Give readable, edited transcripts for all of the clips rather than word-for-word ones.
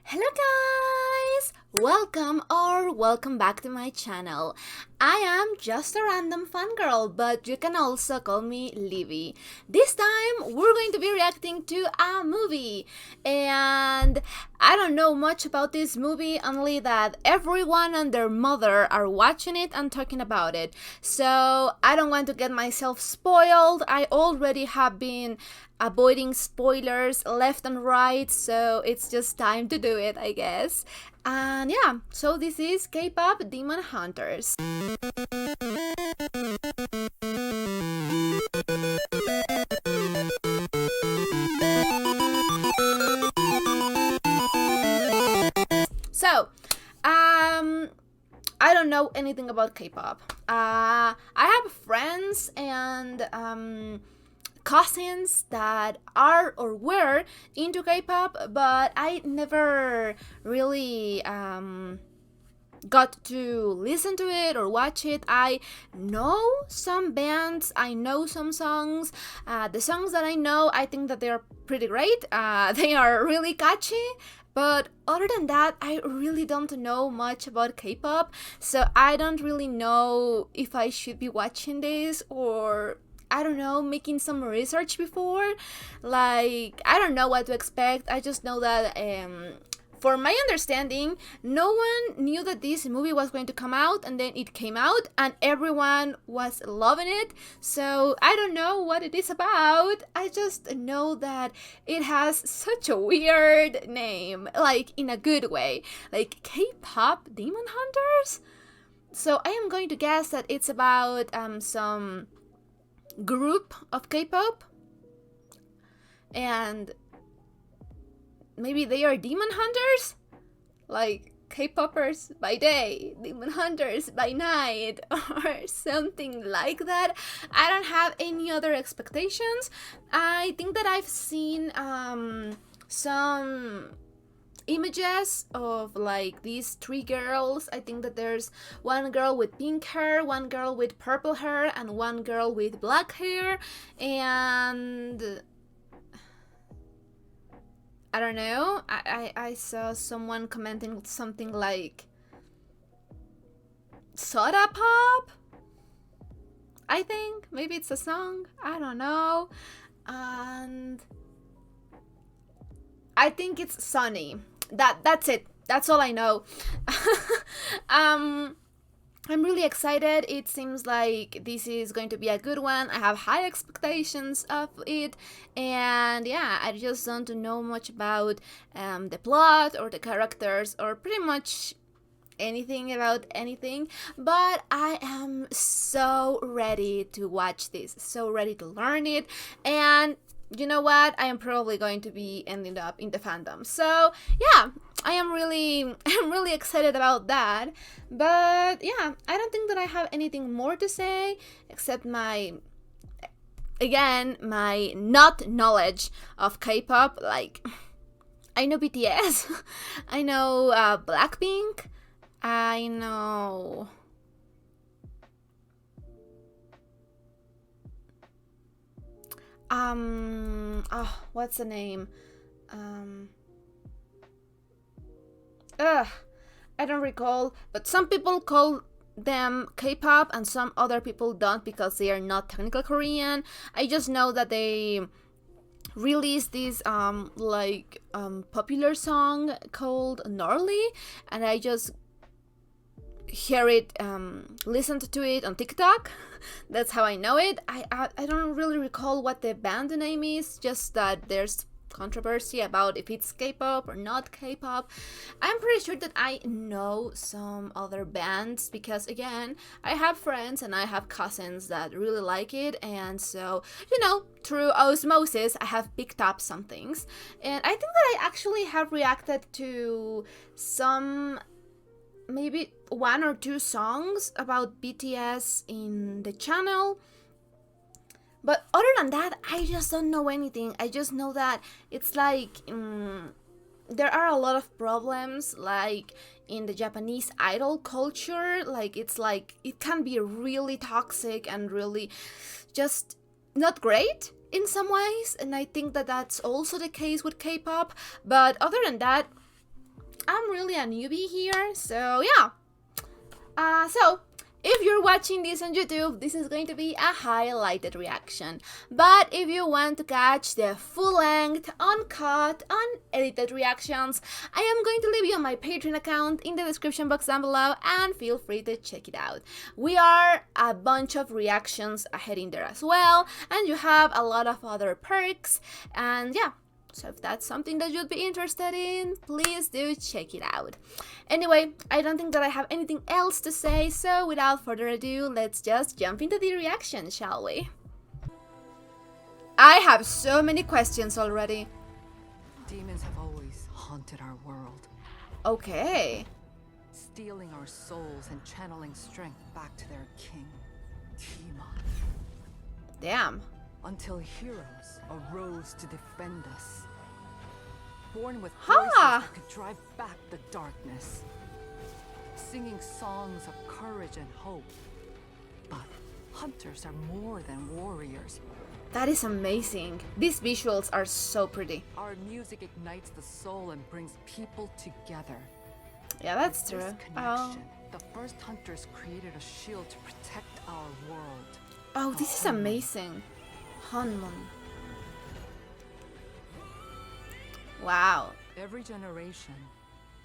Hello guys! Welcome back to my channel. I am just a random fangirl, but you can also call me Livy. This time we're going to be reacting to a movie, and I don't know much about this movie, only that everyone and their mother are watching it and talking about it. So I don't want to get myself spoiled. I already have been avoiding spoilers left and right, so it's just time to do it, I guess. And yeah, so this is K-pop Demon Hunters. So, I don't know anything about K-pop. I have friends and cousins that are or were into K-pop, but I never really got to listen to it or watch it. I know some bands, I know some songs. The songs that I know, I think that they're pretty great. They are really catchy. But other than that, I really don't know much about K-pop, so I don't really know if I should be watching this or I don't know, making some research before. Like, I don't know what to expect. I just know that, for my understanding, no one knew that this movie was going to come out, and then it came out, and everyone was loving it. So, I don't know what it is about. I just know that it has such a weird name, like, in a good way. Like, K-pop Demon Hunters? So, I am going to guess that it's about some group of K-pop, and maybe they are demon hunters, like K-popers by day, demon hunters by night, or something like that. I don't have any other expectations. I think that I've seen some images of like these three girls. I think that there's one girl with pink hair, one girl with purple hair, and one girl with black hair. And I don't know. I saw someone commenting something like soda pop. I think maybe it's a song. I don't know. And I think it's Sunny. That's it. That's all I know. I'm really excited. It seems like this is going to be a good one. I have high expectations of it, and yeah, I just don't know much about the plot or the characters or pretty much anything about anything, but I am so ready to watch this, so ready to learn it. And you know what? I am probably going to be ending up in the fandom. So yeah, I'm really excited about that. But yeah, I don't think that I have anything more to say except my not knowledge of K-pop. Like, I know BTS, I know Blackpink, I know what's the name? Um ugh, I don't recall, but some people call them K-pop and some other people don't because they are not technical Korean. I just know that they released this popular song called Gnarly, and I just hear it, listened to it on TikTok. That's how I know it. I don't really recall what the band name is, just that there's controversy about if it's K-pop or not K-pop. I'm pretty sure that I know some other bands because, again, I have friends and I have cousins that really like it, and so, you know, through osmosis, I have picked up some things. And I think that I actually have reacted to some, maybe one or two songs about BTS in the channel. But other than that, I just don't know anything. I just know that it's like there are a lot of problems, like in the Japanese idol culture. Like, it's like it can be really toxic and really just not great in some ways. And I think that that's also the case with K-pop. But other than that, I'm really a newbie here, so yeah. So if you're watching this on YouTube, this is going to be a highlighted reaction. But if you want to catch the full-length, uncut, unedited reactions, I am going to leave you my Patreon account in the description box down below, and feel free to check it out. We are a bunch of reactions ahead in there as well, and you have a lot of other perks, and yeah. So if that's something that you'd be interested in, please do check it out. Anyway, I don't think that I have anything else to say, so without further ado, let's just jump into the reaction, shall we? I have so many questions already. Demons have always haunted our world, Okay. stealing our souls and channeling strength back to their king, Kima. Damn. Until heroes arose to defend us. Born with Ha! voices that could drive back the darkness. Singing songs of courage and hope. But hunters are more than warriors. That is amazing. These visuals are so pretty. Our music ignites the soul and brings people together. Yeah, that's With true. this connection, the first hunters created a shield to protect our world. Oh, this is amazing. Hanmon. Wow. Every generation,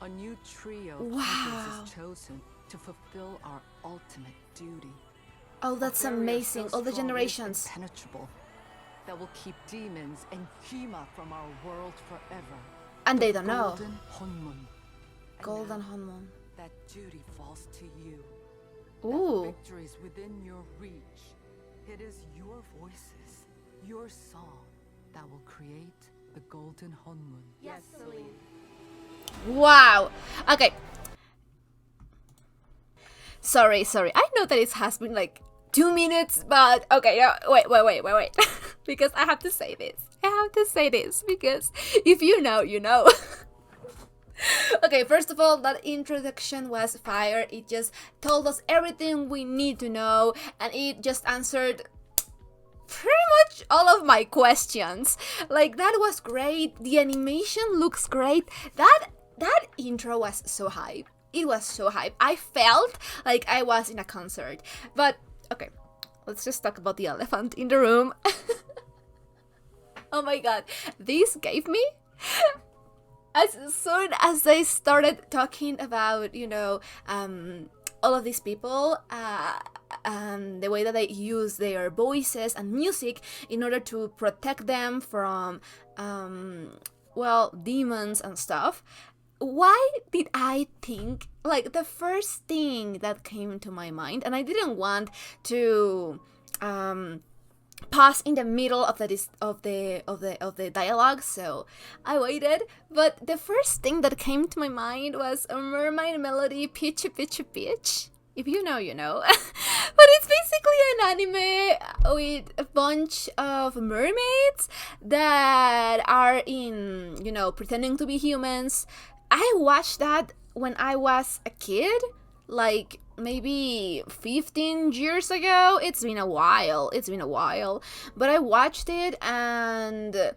a new trio of Wow. hunters is chosen to fulfill our ultimate duty. Oh, that's A barrier amazing. so All the strong it is generations. impenetrable, that will keep demons and Kima from our world forever. And they don't know. Golden Honmun. And Golden now, Hanmon. that duty falls to you. Ooh. That victory is within your reach. It is your voices, your song, that will create the Golden Honmun. Yes, Celine. Wow. Okay. Sorry. I know that it has been like 2 minutes, but okay, no, wait. Because I have to say this. Because if you know, you know. Okay, first of all, that introduction was fire. It just told us everything we need to know, and it just answered pretty much all of my questions. Like, that was great. The animation looks great. That intro was so hype. It was so hype. I felt like I was in a concert. But okay, let's just talk about the elephant in the room. Oh my god, this gave me, as soon as they started talking about, all of these people, the way that they use their voices and music in order to protect them from, demons and stuff. Why did I think, like, the first thing that came to my mind, and I didn't want to pause in the middle of the dialogue, so I waited. But the first thing that came to my mind was a mermaid melody, pitch. If you know, you know. But it's basically an anime with a bunch of mermaids that are pretending to be humans. I watched that when I was a kid, like maybe 15 years ago. It's been a while. But I watched it, and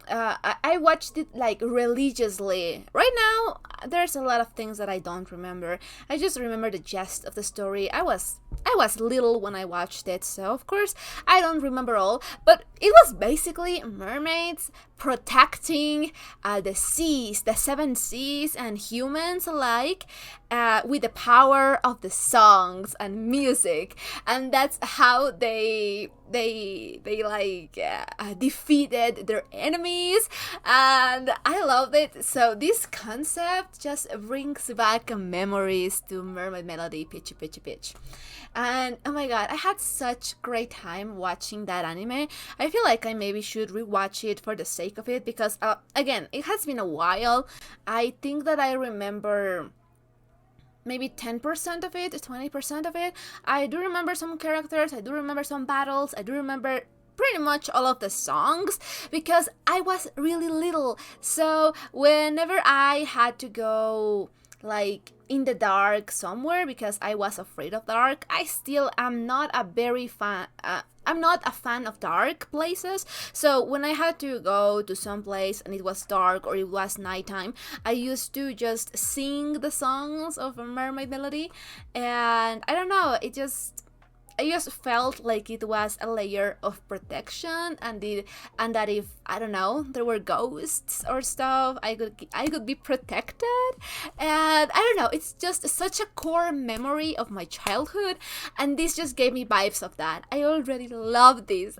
I watched it like religiously. Right now, there's a lot of things that I don't remember. I just remember the gist of the story. I was little when I watched it, so of course I don't remember all. But it was basically mermaids protecting the seas, the 7 seas, and humans alike, with the power of the songs and music, and that's how they defeated their enemies, and I loved it. So this concept just brings back memories to Mermaid Melody, pitch. And oh my god, I had such great time watching that anime. I feel like I maybe should rewatch it for the sake of it, because again, it has been a while. I think that I remember maybe 10% of it, 20% of it. I do remember some characters, I do remember some battles, I do remember pretty much all of the songs, because I was really little. So whenever I had to go like in the dark somewhere because I was afraid of dark. I still am not a very fan. I'm not a fan of dark places. So when I had to go to some place and it was dark or it was nighttime, I used to just sing the songs of a Mermaid Melody, and I don't know. I just felt like it was a layer of protection, and that if I don't know there were ghosts or stuff, I could be protected, and I don't know. It's just such a core memory of my childhood, and this just gave me vibes of that. I already love this.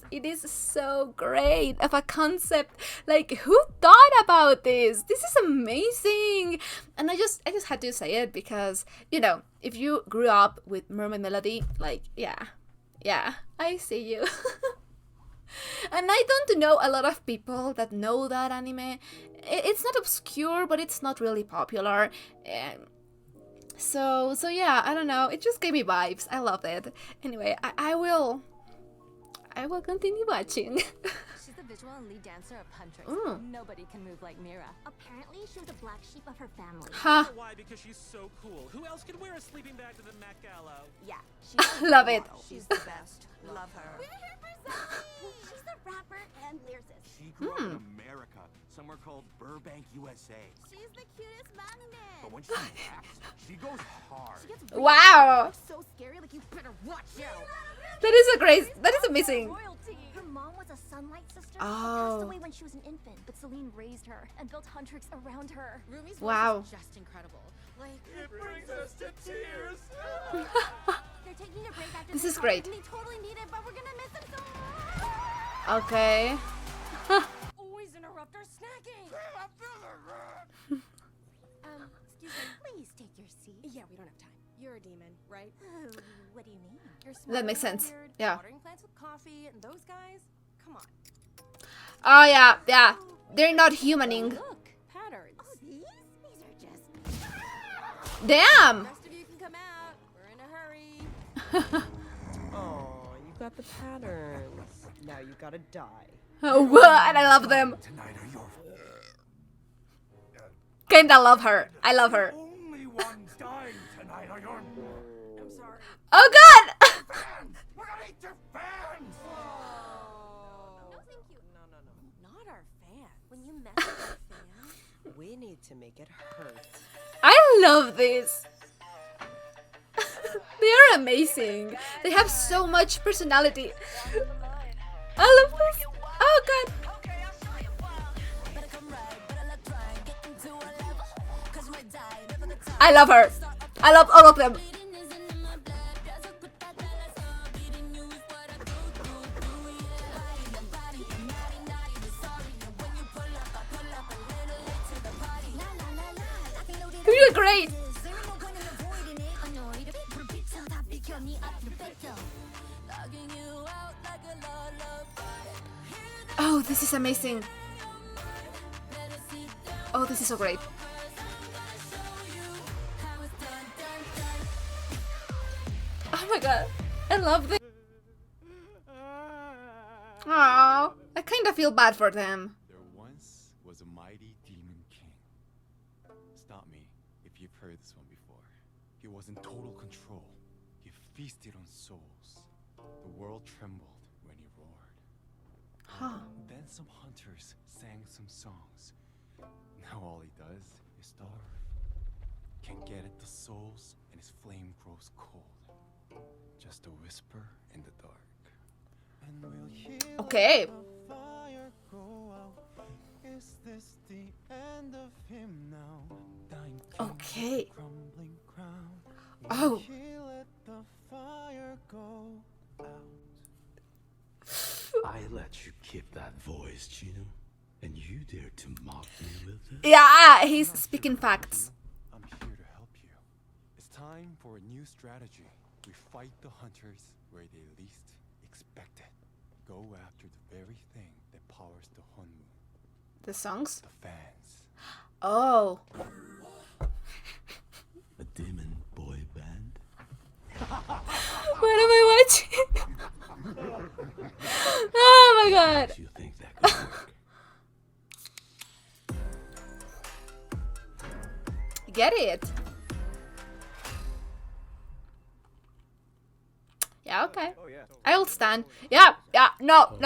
It is so great of a concept. Like, who thought about this? This is amazing, and I just had to say it because if you grew up with Mermaid Melody, like, yeah, I see you. And I don't know a lot of people that know that anime. It's not obscure, but it's not really popular. So yeah, I don't know. It just gave me vibes. I love it. Anyway, I will continue watching. She's the visual and lead dancer of Huntress. Nobody can move like Mira. Apparently, she was the black sheep of her family. Ha! Why? Because she's so cool. Who else could wear a sleeping bag to the Met Gala? Yeah, Love it. she's the best. Love her. We're here for Saja. She's a rapper and lyricist. She grew up in America, somewhere called Burbank, USA. She's the cutest magnet. But when she raps, she goes hard. She gets Wow, so scary, like you better watch out. that is amazing. Royalty. Her mom was a sunlight sister. Oh. Passed away when she was an infant, but Celine raised her and built Huntrix around her. Rumi's Wow. voice is just incredible. Like, It brings us to tears. They're taking a break after This the is concert, great. and they totally need it, but we're gonna miss them so much. Okay. always interrupt our snacking. Excuse me. Please take your seat. Yeah, we don't have time. You're a demon, right? Oh, what do you mean? You're That smart makes and sense. weird, Yeah. Watering plants with coffee, and those guys. Come on. Oh yeah. They're not humaning. Look, patterns. Oh, these are just. Damn. The rest of you can come out. We're in a hurry. Oh, you got the patterns. Now you gotta die. Oh, what? I love them. Tonight are your Kinda love her. I love her. only ones dying tonight are your I'm sorry. Oh god. fans. We're gonna eat your fans. No, thank you. No. Not our fan. When you mess with a fan, We need to make it hurt. I love this. They are amazing. They have so much personality. I love this. Oh god. I love her. I love all of them. You're great. Oh, this is amazing. Oh, this is so great. Oh my god, I love this. Aww, I kind of feel bad for them. There once was a mighty demon king. Stop me if you've heard this one before. He was in total control. He feasted on souls. The world trembled when he roared. Huh. Then some hunters sang some songs. Now all he does is starve. Can't get at the souls, and his flame grows cold. Just a whisper in the dark. And we'll hear Okay. the fire go out. Is this the end of him now? Dying king, Okay. crumbling crown. Oh. He let the fire go out. I let you keep that voice, Jinu, and you dare to mock me with it? Yeah, he's speaking facts. I'm here to help you. It's time for a new strategy. We fight the hunters where they least expect it. Go after the very thing that powers the Hunmu, The songs? the fans. Oh. A demon boy band? What am I watching? Oh my god. Do you think that could work? get it. Yeah, okay. I'll stand. Yeah, no,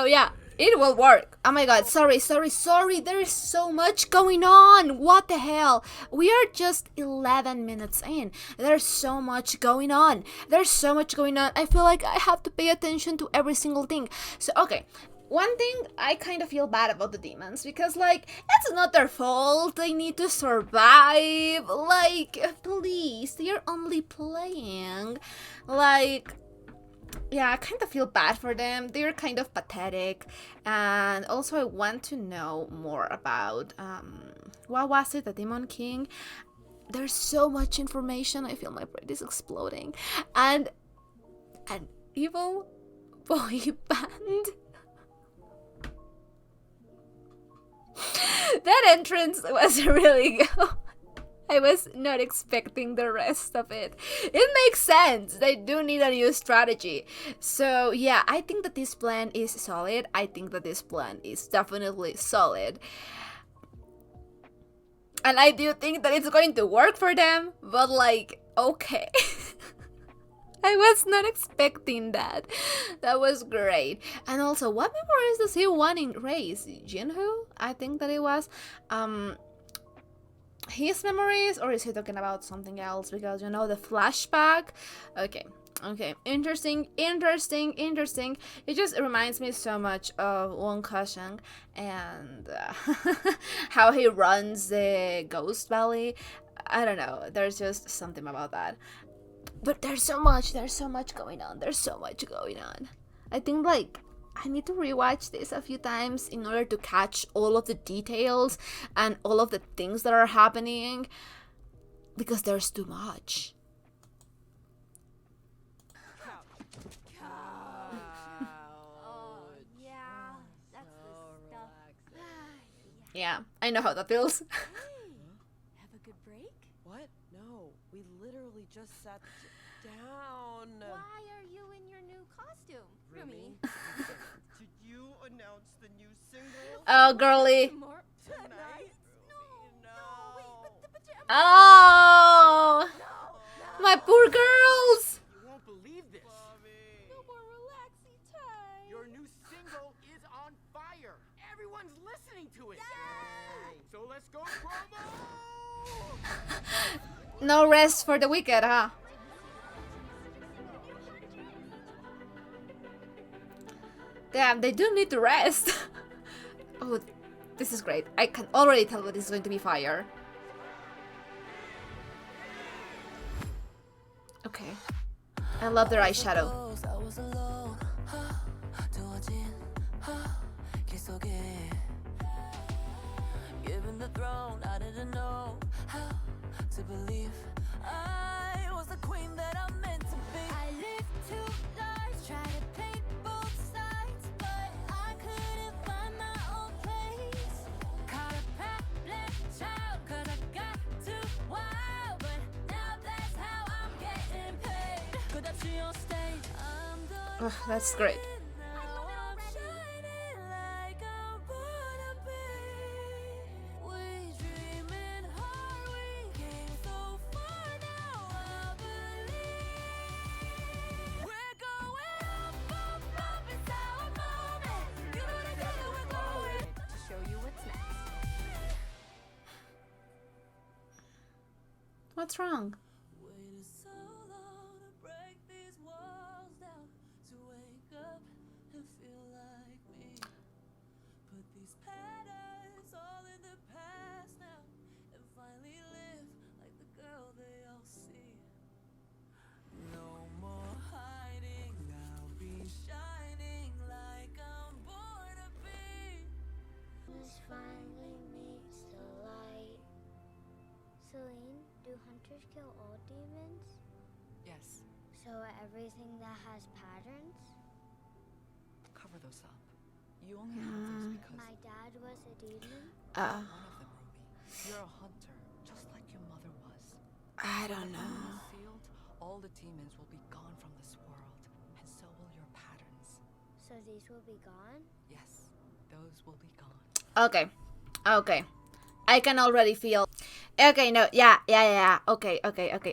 yeah. It will work. Oh my god, sorry. There is so much going on. What the hell? We are just 11 minutes in. There's so much going on. I feel like I have to pay attention to every single thing. So, okay. One thing, I kind of feel bad about the demons because, like, it's not their fault. They need to survive. Like, please, they're only playing. Like, yeah, I kind of feel bad for them. They're kind of pathetic. And also, I want to know more about, what was it, the Demon King? There's so much information. I feel my brain is exploding. And an evil boy band. That entrance was really good. I was not expecting the rest of it. It makes sense. They do need a new strategy. So yeah, I think that this plan is solid. I think that this plan is definitely solid. And I do think that it's going to work for them, but like, okay. I was not expecting that. That was great. And also, what memories does he want in Race? Jinu? I think that it was. His memories, or is he talking about something else? Because, you know, the flashback. Okay, interesting. It just reminds me so much of Wong Kusheng and how he runs the Ghost Valley. I don't know, there's just something about that. But there's so much going on. I think, like, I need to rewatch this a few times in order to catch all of the details and all of the things that are happening, because there's too much. Oh, yeah. That's the stuff. Yeah, I know how that feels. Have a good break? What? No, we literally just sat down. Why are you in your new costume, Rumi? Did you announce the new single Oh, girly. More tonight? Oh, my poor girls. You won't believe this. no more relaxing time. Your new single is on fire. Everyone's listening to it. So let's go promo. No rest for the wicked, huh? Damn, they do need to rest. Oh, this is great. I can already tell that this is going to be fire. Okay. I love their eyeshadow. Given the throne, I didn't know how to believe I was the queen that I'm meant to be. I lived two lives, tried to paint both sides, but I couldn't find my own place. Caught a black child, cause I got too wild, but now that's how I'm getting paid. Good that she on stage, I'm the Oh, that's great. What's wrong? Waited so long to break these walls down, to wake up and feel like me. Put these patterns all in the past now, and finally live like the girl they all see. No more hiding, I'll be shining like I'm born to be. This finally meets the light. Celine, do hunters kill all demons? Yes, So everything that has patterns? cover those up. You only have those because My dad was a demon? one of them, Ruby. You're a hunter, just like your mother was. I don't In know. this field, all the demons will be gone from this world, and so will your patterns. So these will be gone? Yes, those will be gone. Okay. I can already feel. Okay, no, yeah. Okay.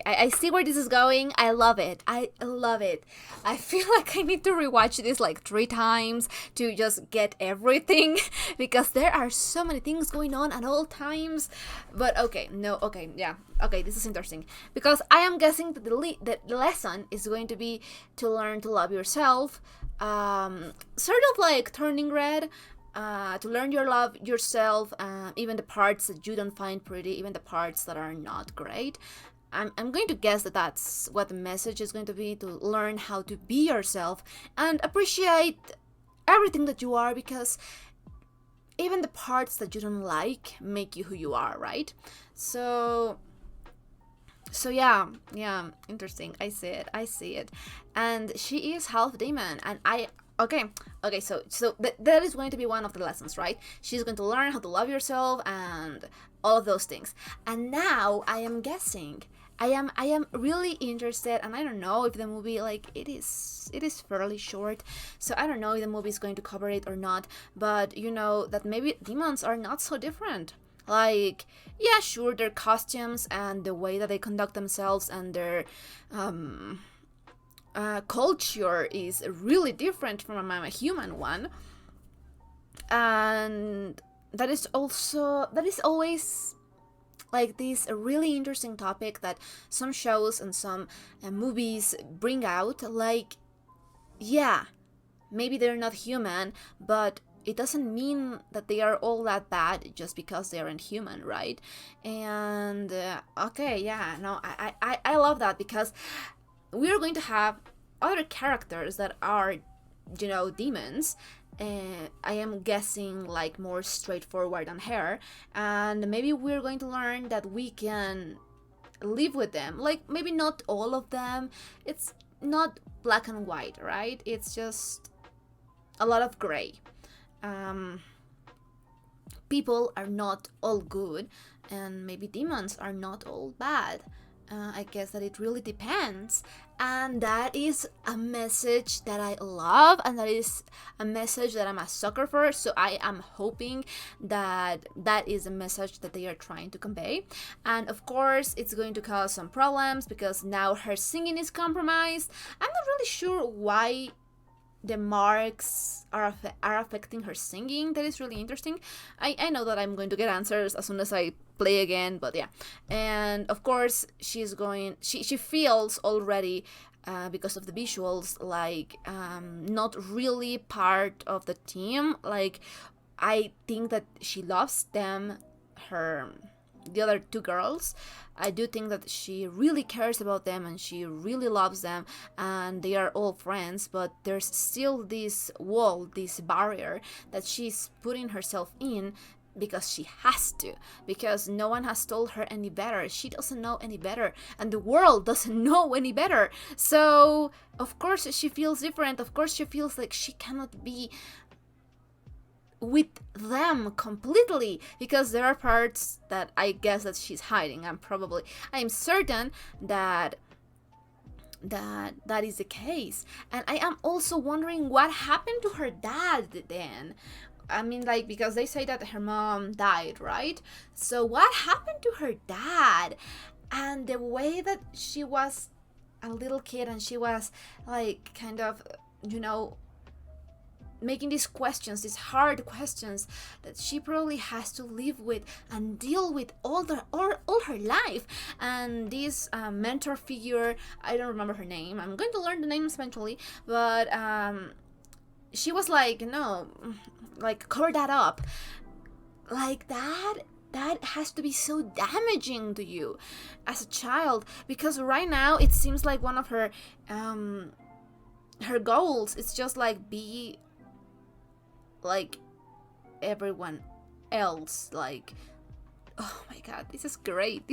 I see where this is going. I love it. I love it. I feel like I need to rewatch this like 3 times to just get everything because there are so many things going on at all times. But okay, no, okay, yeah. Okay, this is interesting because I am guessing that the lesson is going to be to learn to love yourself. Sort of like Turning Red. To learn your love yourself, even the parts that you don't find pretty, even the parts that are not great. I'm going to guess that that's what the message is going to be, to learn how to be yourself and appreciate everything that you are, because even the parts that you don't like make you who you are, right? So yeah, interesting. I see it. And she is half demon, and okay, so that is going to be one of the lessons, right? She's going to learn how to love yourself and all of those things. And now I am guessing, I am really interested, and I don't know if the movie, like, it is fairly short, so I don't know if the movie is going to cover it or not, but you know that maybe demons are not so different. Like, yeah, sure, their costumes and the way that they conduct themselves and their culture is really different from a human one, and that is always like this really interesting topic that some shows and some movies bring out. Like, yeah, maybe they're not human, but it doesn't mean that they are all that bad just because they aren't human, right? And okay, yeah, no, I love that, because we're going to have other characters that are, you know, demons. I am guessing like more straightforward than her, and maybe we're going to learn that we can live with them. Like, maybe not all of them. It's not black and white, right? It's just a lot of gray. People are not all good, and maybe demons are not all bad. I guess that it really depends, and that is a message that I love, and that is a message that I'm a sucker for. So I am hoping that that is a message that they are trying to convey. And of course, it's going to cause some problems because now her singing is compromised. I'm not really sure why the marks are affecting her singing. That is really interesting. I know that I'm going to get answers as soon as I play again, but yeah. And of course, she feels already, because of the visuals, like not really part of the team. Like, I think that she loves them, the other 2 girls. I do think that she really cares about them and she really loves them, and they are all friends, but there's still this wall, this barrier that she's putting herself in because she has to, because no one has told her any better. She doesn't know any better, and the world doesn't know any better. So of course she feels different. Of course she feels like she cannot be with them completely, because there are parts that I guess that she's hiding. I'm certain that is the case. And I am also wondering what happened to her dad then. I mean, like, because they say that her mom died, right? So what happened to her dad? And the way that she was a little kid and she was like kind of, you know, making these questions, these hard questions that she probably has to live with and deal with all her life. And this mentor figure, I don't remember her name. I'm going to learn the names eventually, but she was like, no, like, cover that up. Like, that has to be so damaging to you as a child, because right now it seems like one of her goals is just like be like everyone else. Like, oh my god, this is great.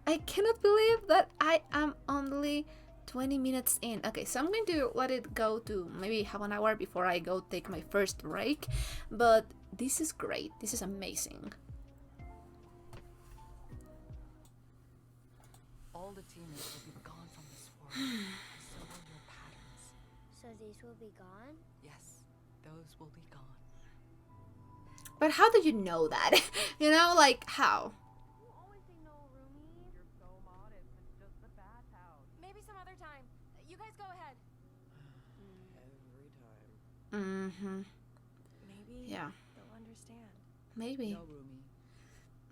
I cannot believe that I am only 20 minutes in. Okay, so I'm going to let it go to maybe half an hour before I go take my first break, but this is great. This is amazing. All the demons will be gone from this world, and so will your patterns. So these will be gone? Yes, those will be gone. But how do you know that? You know, like, how? Maybe some other time. You guys go ahead. Every time. Mm-hmm. Maybe Yeah. they'll understand. Maybe. No, Rumi.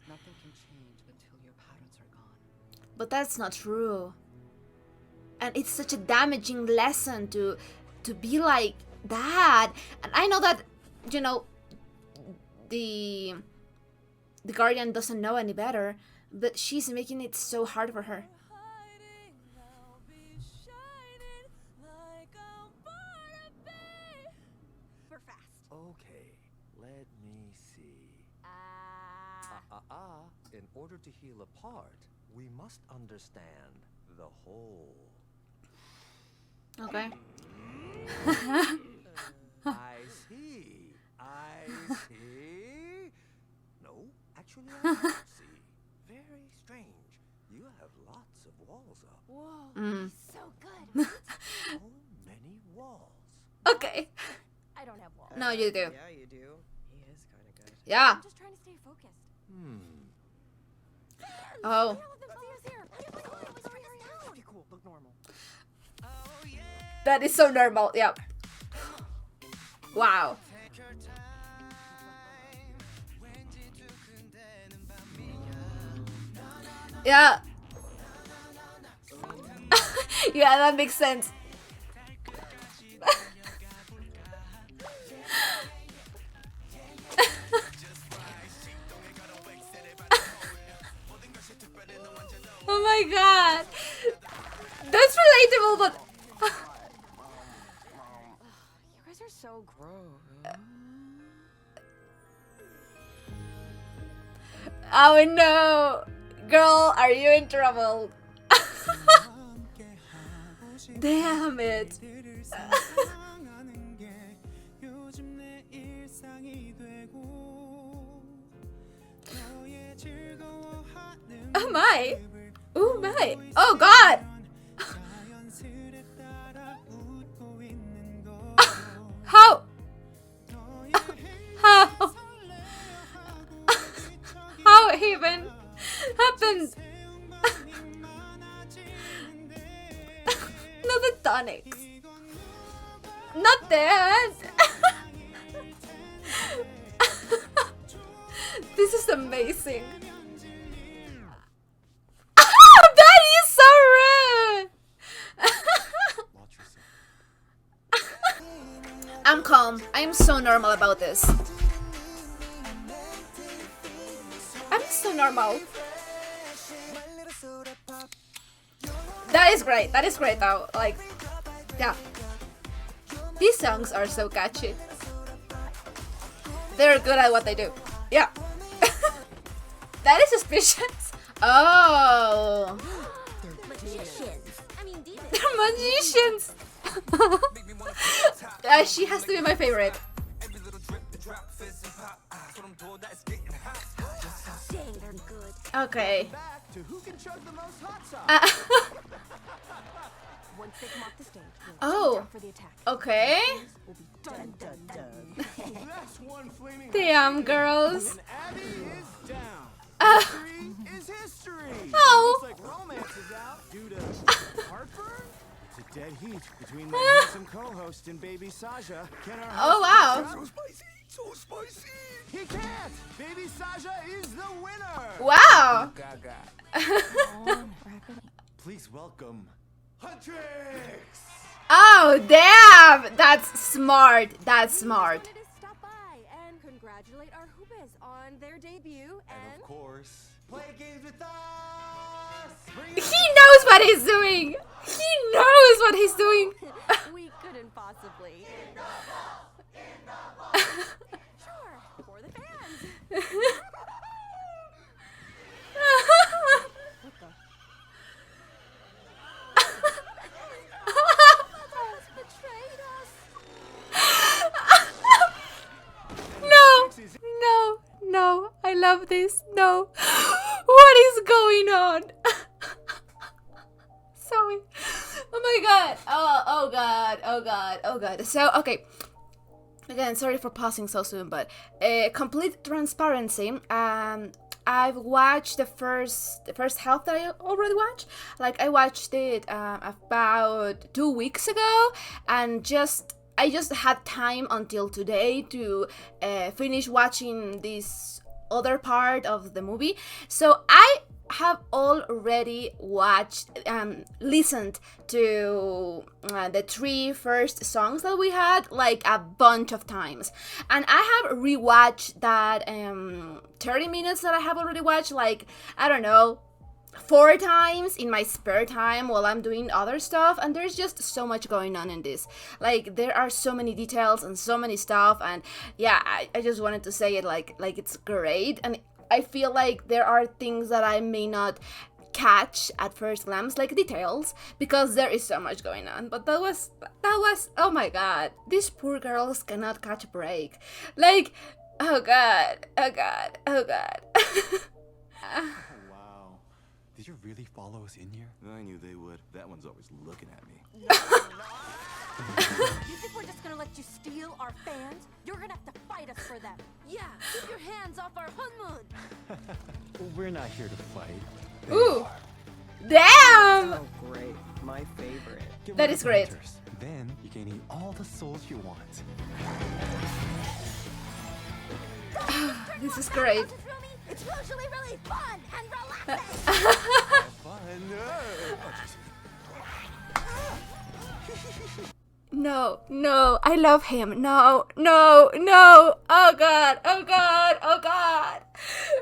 Nothing can change until your patterns are gone. But that's not true. And it's such a damaging lesson to be like that. And I know that, you know, the Guardian doesn't know any better, but she's making it so hard for her. Hiding, I'll be shining like I'm born to be. We're fast. Okay, let me see. In order to heal a part, we must understand the whole. Okay. I see. I see. No, actually, I don't see. Very strange. You have lots of walls up. Whoa. So good. So many walls. Okay. I don't have walls. No, you do. Yeah, you do. He is kind of good. Yeah. I'm just trying to stay focused. Oh. All of them see us here. Okay, cool. Look normal. That is so normal. Yeah. Wow. Yeah. Yeah, that makes sense. Oh my god. That's relatable, but You guys are so gross. oh no. Girl, are you in trouble? Damn it. Oh my. Oh my. Oh god. How? How? How even happened? Not the tonics. Not that. This is amazing. Oh, that is so rude. Watch yourself. I'm calm. I'm so normal about this. I'm so normal. That is great. That is great though. Like, yeah. These songs are so catchy. They're good at what they do. Yeah. That is suspicious. Oh. Magicians. I mean, demons. They're magicians. She has to be my favorite. Dang, they're good. Okay. Back to who can chug the most hot sauce. Once they come off the stage, we'll Oh. jump for the attack. Okay. We'll be done, done, done. That's one flaming. Damn, girls. And Abby is down. Uh, History is history. Oh. Looks like romance is out due to heartburn. It's a dead heat between my handsome co-host and baby Saja. Can our Oh, host- wow. So spicy, so spicy. He can't. Baby Saja is the winner. Wow. Gaga. Please welcome Huntrix. Oh, damn. That's smart. That's smart. Wanted to stop by and congratulate our Hoopers on their debut And and of course, Play games with us. Bring He knows what he's doing. He knows what he's doing. we couldn't possibly. Sure, for the fans. What the? Mother's betrayed us. No, no, no. I love this. No. What is going on? Sorry. Oh my god. Oh god. Oh god. Oh god. So, okay. again, sorry for pausing so soon, but complete transparency. I've watched the first half that I already watched. Like I watched it about 2 weeks ago, and I just had time until today to finish watching this other part of the movie. So I have already listened to the 3 first songs that we had like a bunch of times, and I have rewatched that 30 minutes that I have already watched, like, I don't know, 4 times in my spare time while I'm doing other stuff. And there's just so much going on in this. Like, there are so many details and so many stuff, and yeah, I just wanted to say it like it's great. And I feel like there are things that I may not catch at first glance, like details, because there is so much going on. But that was oh my god, these poor girls cannot catch a break. Like, oh god, oh god, oh god. Wow. Did you really follow us in here? I knew they would. That one's always looking at me. You think we're just gonna let you steal our fans? You're gonna have to fight us for them. Yeah, keep your hands off our Hunmoon. We're not here to fight. Ooh, damn! Oh, great. My favorite. Get That rid is of great. hunters. Then you can eat all the souls you want. This is great. It's usually really fun and relaxing. Fun. No, I love him. No. Oh god, oh god, oh god.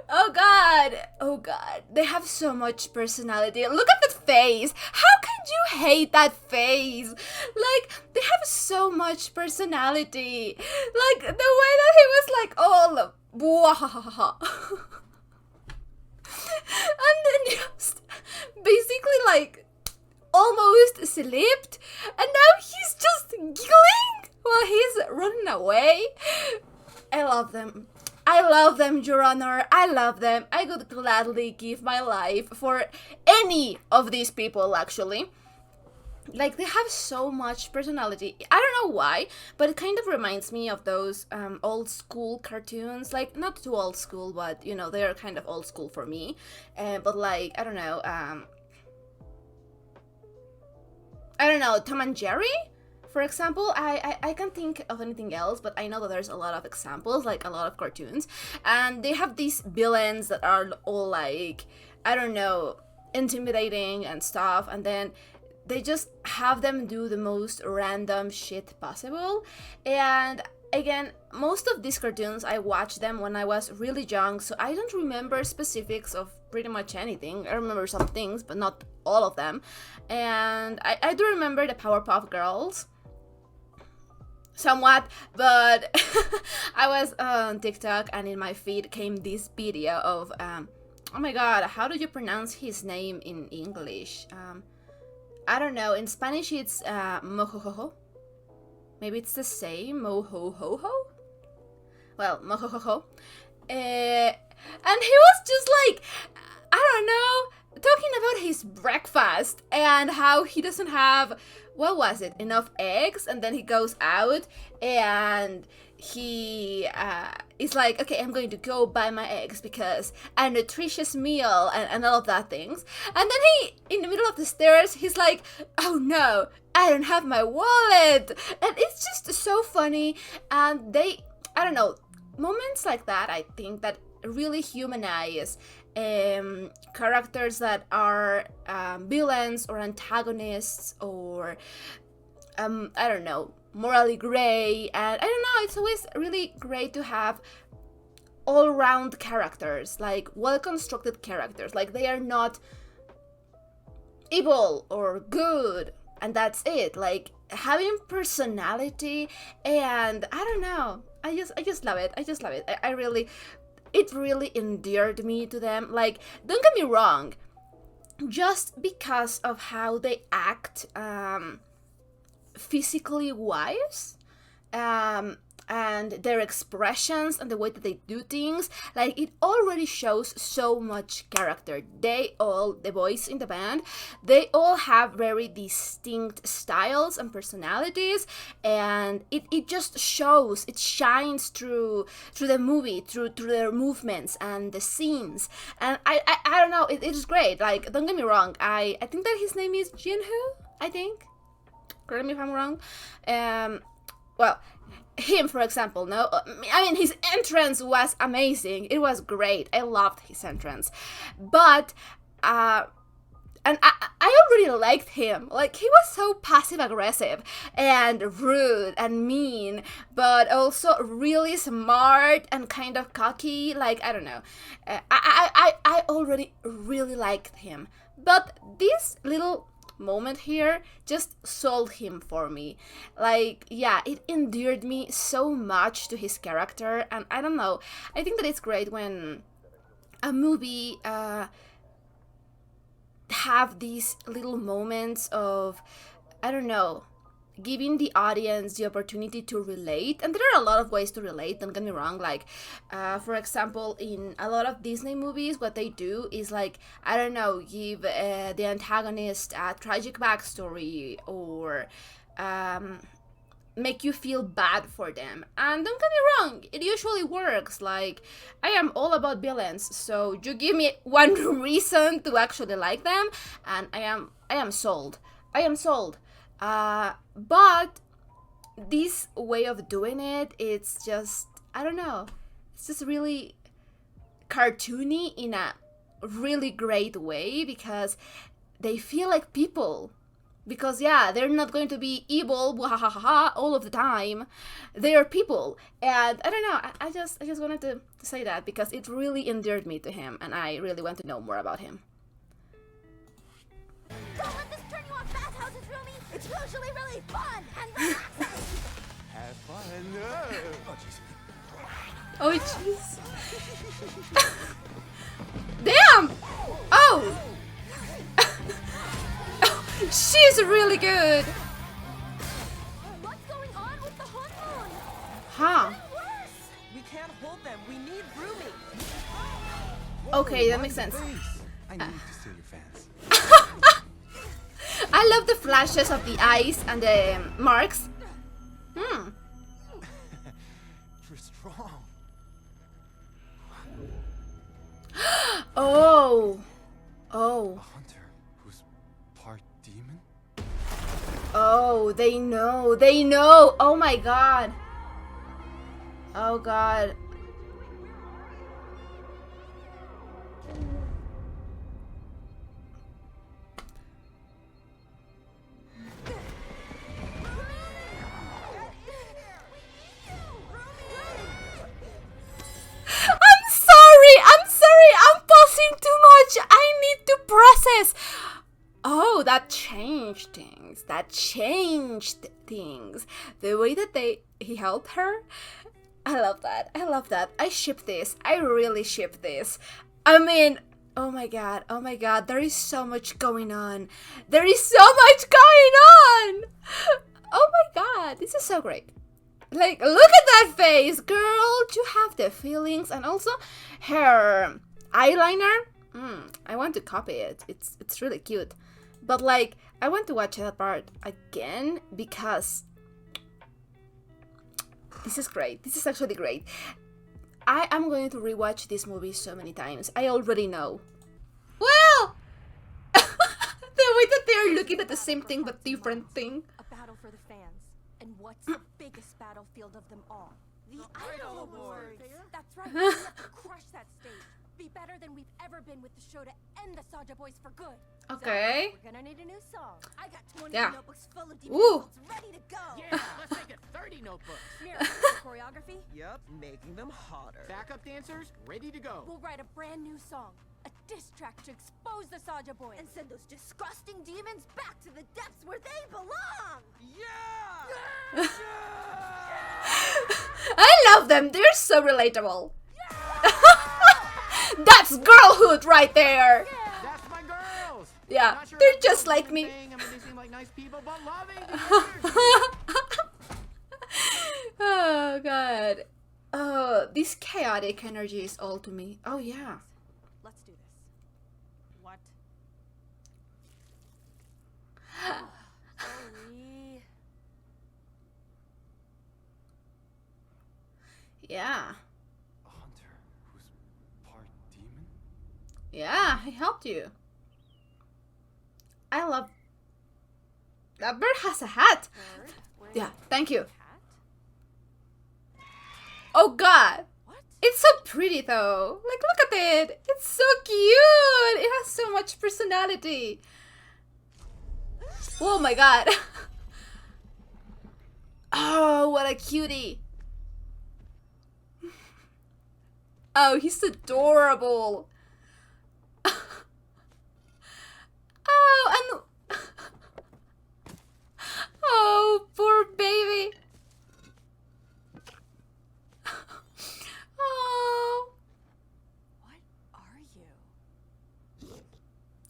Oh god, oh god. They have so much personality. Look at that face. How could you hate that face? Like, they have so much personality. Like, the way that he was like all bwahaha. And then just basically like almost slipped, and now he's just giggling while he's running away. I love them. Your Honor. I love them. I would gladly give my life for any of these people, actually. Like, they have so much personality. I don't know why, but it kind of reminds me of those old school cartoons. Like, not too old school, but, you know, they're kind of old school for me. But, like, I don't know, Tom and Jerry, for example. I can't think of anything else, but I know that there's a lot of examples, like a lot of cartoons, and they have these villains that are all like, I don't know, intimidating and stuff, and then they just have them do the most random shit possible. And again, most of these cartoons, I watched them when I was really young, so I don't remember specifics of pretty much anything. I remember some things, but not all of them. And I do remember the Powerpuff Girls somewhat, but I was on TikTok, and in my feed came this video of oh my god, how do you pronounce his name in English? I don't know. In Spanish it's mojojojo. Maybe it's the same, mojojojo. Well, mojojojo. And he was just like, I don't know, talking about his breakfast and how he doesn't have, what was it, enough eggs, and then he goes out and he is like, okay, I'm going to go buy my eggs because a nutritious meal and all of that things. And then he, in the middle of the stairs, he's like, oh no, I don't have my wallet. And it's just so funny. And they, I don't know, moments like that, I think that really humanize characters that are villains or antagonists or I don't know, morally gray. And I don't know, it's always really great to have all-round characters, like well-constructed characters. Like, they are not evil or good and that's it. Like, having personality, and I don't know, I just love it. I really, it really endeared me to them. Like, don't get me wrong, just because of how they act physically wise, and their expressions and the way that they do things, like it already shows so much character. The boys in the band, they all have very distinct styles and personalities, and it just shows, it shines through the movie, through their movements and the scenes. And I don't know, it is great. Like, don't get me wrong, I think that his name is Jinu, I think. Correct me if I'm wrong. Well, him, for example, no? I mean, his entrance was amazing. It was great. I loved his entrance. But, and I already liked him. Like, he was so passive-aggressive and rude and mean, but also really smart and kind of cocky. Like, I don't know. I already really liked him. But this little moment here just sold him for me. Like, yeah, it endeared me so much to his character, and I don't know, I think that it's great when a movie have these little moments of, I don't know, giving the audience the opportunity to relate. And there are a lot of ways to relate, don't get me wrong. Like, for example, in a lot of Disney movies, what they do is, like, I don't know, give the antagonist a tragic backstory, or make you feel bad for them. And don't get me wrong, it usually works. Like, I am all about villains, so you give me one reason to actually like them, and I am sold. I am sold. But this way of doing it, it's just, I don't know, it's just really cartoony in a really great way, because they feel like people. Because, yeah, they're not going to be evil all of the time. They are people. And I don't know, I just wanted to say that because it really endeared me to him, and I really want to know more about him. Don't let this turn you off bathhouses, Rumi! It's usually really fun and relaxing! Have fun. Oh, jeez. Damn! Oh! She's really good! What's going on with the hormone? Huh. We can't hold them. We need Rumi. Okay, that makes sense. I need to steal your fans. I love the flashes of the eyes and the marks. You're strong. Oh. A Oh. hunter who's part demon? Oh, they know. They know. Oh my god. Oh god. I'm pausing too much. I need to process. Oh, that changed things. The way that he helped her. I love that. I ship this. I really ship this. I mean, oh my god. There is so much going on. Oh my god. This is so great. Like, look at that face, girl. You have the feelings, and also her eyeliner. I want to copy it. It's really cute. But, like, I want to watch that part again because this is great. This is actually great. I am going to rewatch this movie so many times. I already know. Well, the way that they're looking at the same thing but different thing. A battle for the fans. And what's the biggest battlefield of them all? The Idol Awards! That's right, we have to crush that stage. Be better than we've ever been with the show to end the Saja boys for good. Okay. So, we're gonna need a new song. I got 20 Yeah. notebooks full of Ooh. notes ready to go. Yeah, let's make it 30 notebooks. Mira, choreography? Yep, making them hotter. Backup dancers, ready to go. We'll write a brand new song. A diss track to expose the Saja boys. And send those disgusting demons back to the depths where they belong. Yeah! I love them. They're so relatable. That's girlhood right there. That's my girls. Yeah, Not sure they're about just the like whole me. thing. I mean, they seem like nice people, but loving the energy. Oh god. Oh, this chaotic energy is all to me. Oh yeah. Let's do this. What? Sorry. Yeah. A hunter who's part demon? Yeah, he helped you. I love... That bird has a hat. Bird? Where's Yeah, the thank you. hat? Oh god. What? It's so pretty though. Like, look at it. It's so cute. It has so much personality. Oh my god. Oh, what a cutie. Oh, he's adorable. Oh, and... Oh, poor baby. Oh. What are you?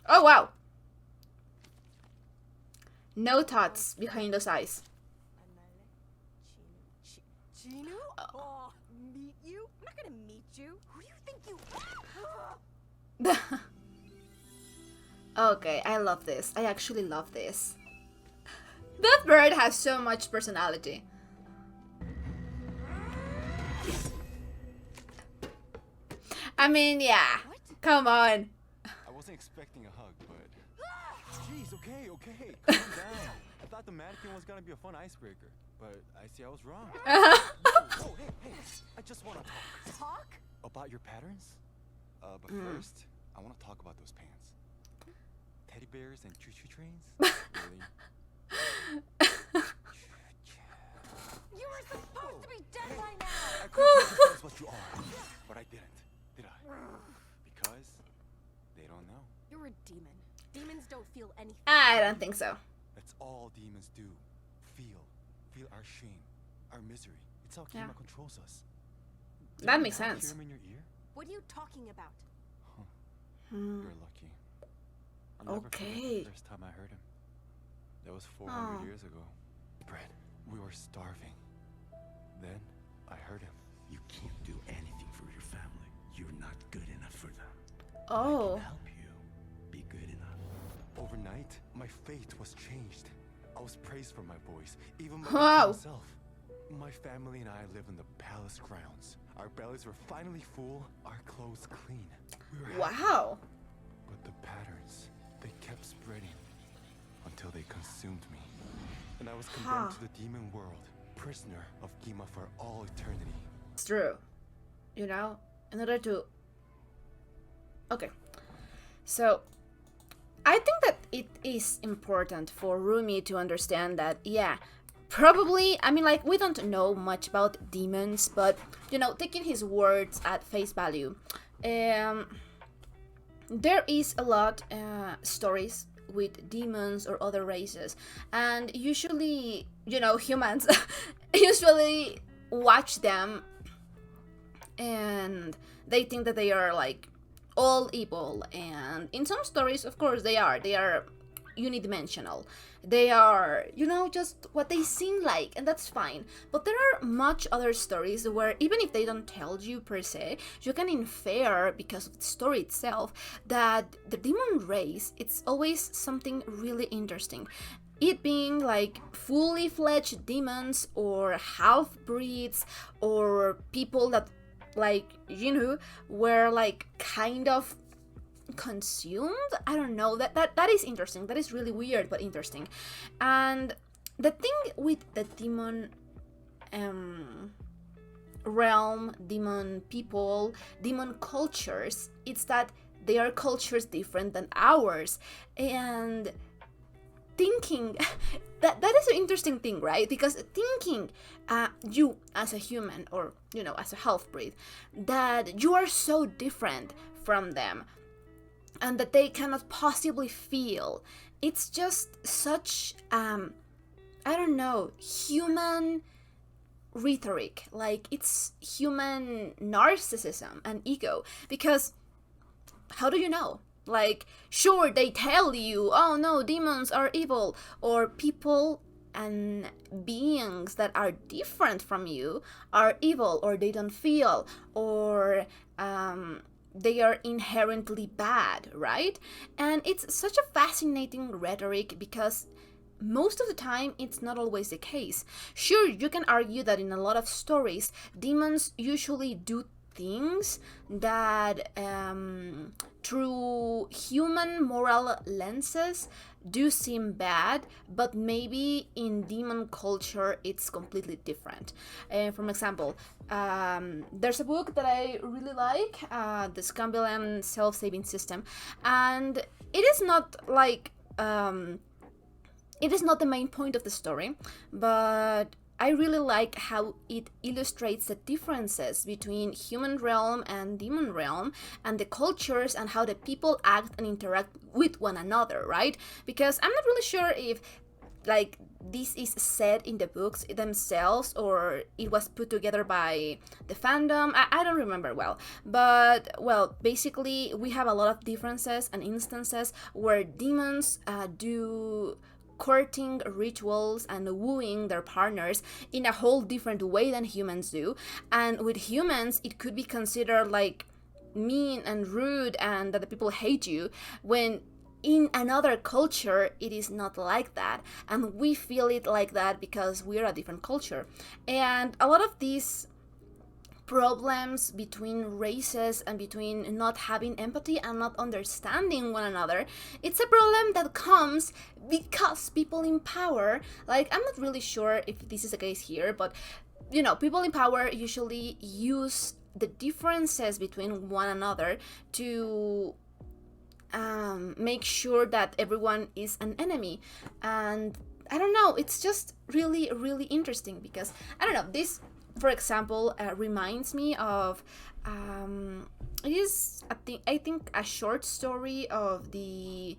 Oh, wow. No thoughts behind those eyes. Jinu? Oh, meet you? I'm not gonna meet you. Who do you think you are? Okay, I love this. I actually love this. That bird has so much personality. I mean, yeah. Come on. I wasn't expecting a hug, but... Jeez, okay, okay, calm down. I thought the mannequin was gonna be a fun icebreaker, but I see I was wrong. Whoa, hey, I just wanna talk. Talk? About your patterns? But first, I wanna talk about those pants. Teddy bears and choo-choo trains? Really? You were supposed to be dead by now! I could have told what you are, but I didn't, did I? Because they don't know. You're a demon. Demons don't feel anything. I don't think so. That's all demons do. Feel our shame, our misery. It's how Yeah. Kima controls us. That Do makes you not sense. hear him in your ear? What are you talking about? You're lucky. I'll never forget Okay. the first time I heard him. That was 400 Aw. years ago. Brett, we were starving. Then I heard him. You can't do anything for your family. You're not good enough for them. Oh. Help you. Be good enough. Overnight, my fate was changed. I was praised for my voice, even by Wow. myself. My family and I live in the palace grounds. Our bellies were finally full, our clothes clean. We were happy. Wow. But the patterns, they kept spreading until they consumed me. And I was condemned to the demon world, prisoner of Kima for all eternity. It's true. You know, in order to... Okay. So, I think that it is important for Rumi to understand that, yeah, probably, I mean, like, we don't know much about demons, but, you know, taking his words at face value, there is a lot stories with demons or other races, and usually, you know, humans usually watch them and they think that they are like all evil, and in some stories, of course, they are unidimensional. They are, you know, just what they seem like, and that's fine. But there are much other stories where even if they don't tell you per se, you can infer because of the story itself that the demon race, it's always something really interesting. It being like fully fledged demons or half-breeds or people that, like Jinu, were like kind of consumed. I don't know, that is interesting. That is really weird but interesting. And the thing with the demon realm, demon people, demon cultures, it's that they are cultures different than ours, and thinking that is an interesting thing, right? Because thinking you as a human, or you know, as a half-breed, that you are so different from them and that they cannot possibly feel, it's just such I don't know, human rhetoric. Like, it's human narcissism and ego, because how do you know? Like, sure, they tell you, oh no, demons are evil, or people and beings that are different from you are evil, or they don't feel, or they are inherently bad, right? And it's such a fascinating rhetoric because most of the time it's not always the case. Sure, you can argue that in a lot of stories, demons usually do things that through human moral lenses do seem bad, but maybe in demon culture it's completely different. For example, there's a book that I really like, The Scumbilan Self-Saving System, and it is not like it is not the main point of the story, but I really like how it illustrates the differences between human realm and demon realm, and the cultures and how the people act and interact with one another, right? Because I'm not really sure if like this is said in the books themselves or it was put together by the fandom. I don't remember well, but well, basically we have a lot of differences and instances where demons do courting rituals and wooing their partners in a whole different way than humans do. And with humans, it could be considered like mean and rude and that the people hate you, when in another culture it is not like that, and we feel it like that because we're a different culture. And a lot of these problems between races and between not having empathy and not understanding one another, it's a problem that comes because people in power, like I'm not really sure if this is the case here, but you know, people in power usually use the differences between one another to make sure that everyone is an enemy. And I don't know, it's just really, really interesting because I don't know, this for example reminds me of it is I think a short story of the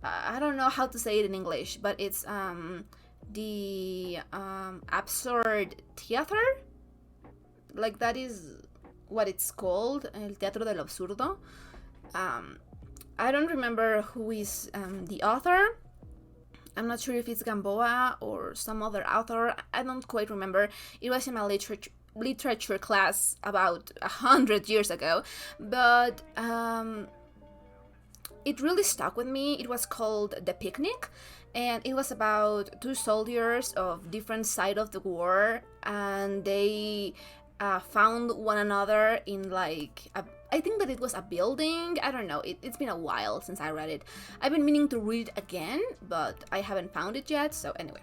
I don't know how to say it in English, but it's the absurd theater, like that is what it's called, El Teatro del Absurdo. I don't remember who is the author. I'm not sure if it's Gamboa or some other author. I don't quite remember. It was in my literature class about 100 years ago, but it really stuck with me. It was called The Picnic, and it was about two soldiers of different side of the war, and they found one another in like I think that it was a building. I don't know. It's been a while since I read it. I've been meaning to read it again, but I haven't found it yet. So anyway.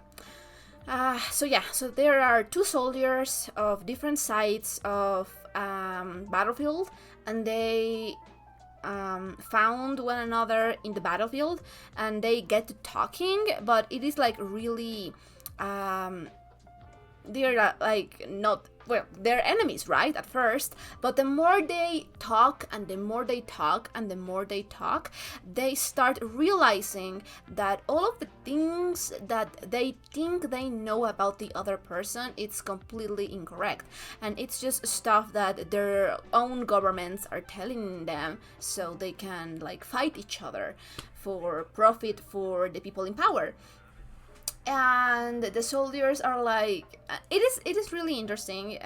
So there are two soldiers of different sides of battlefield, and they found one another in the battlefield, and they get to talking, but it is like really they're like not, well, they're enemies, right, at first, but the more they talk and the more they talk and the more they talk, they start realizing that all of the things that they think they know about the other person, it's completely incorrect, and it's just stuff that their own governments are telling them so they can like fight each other for profit for the people in power. And the soldiers are like, it is really interesting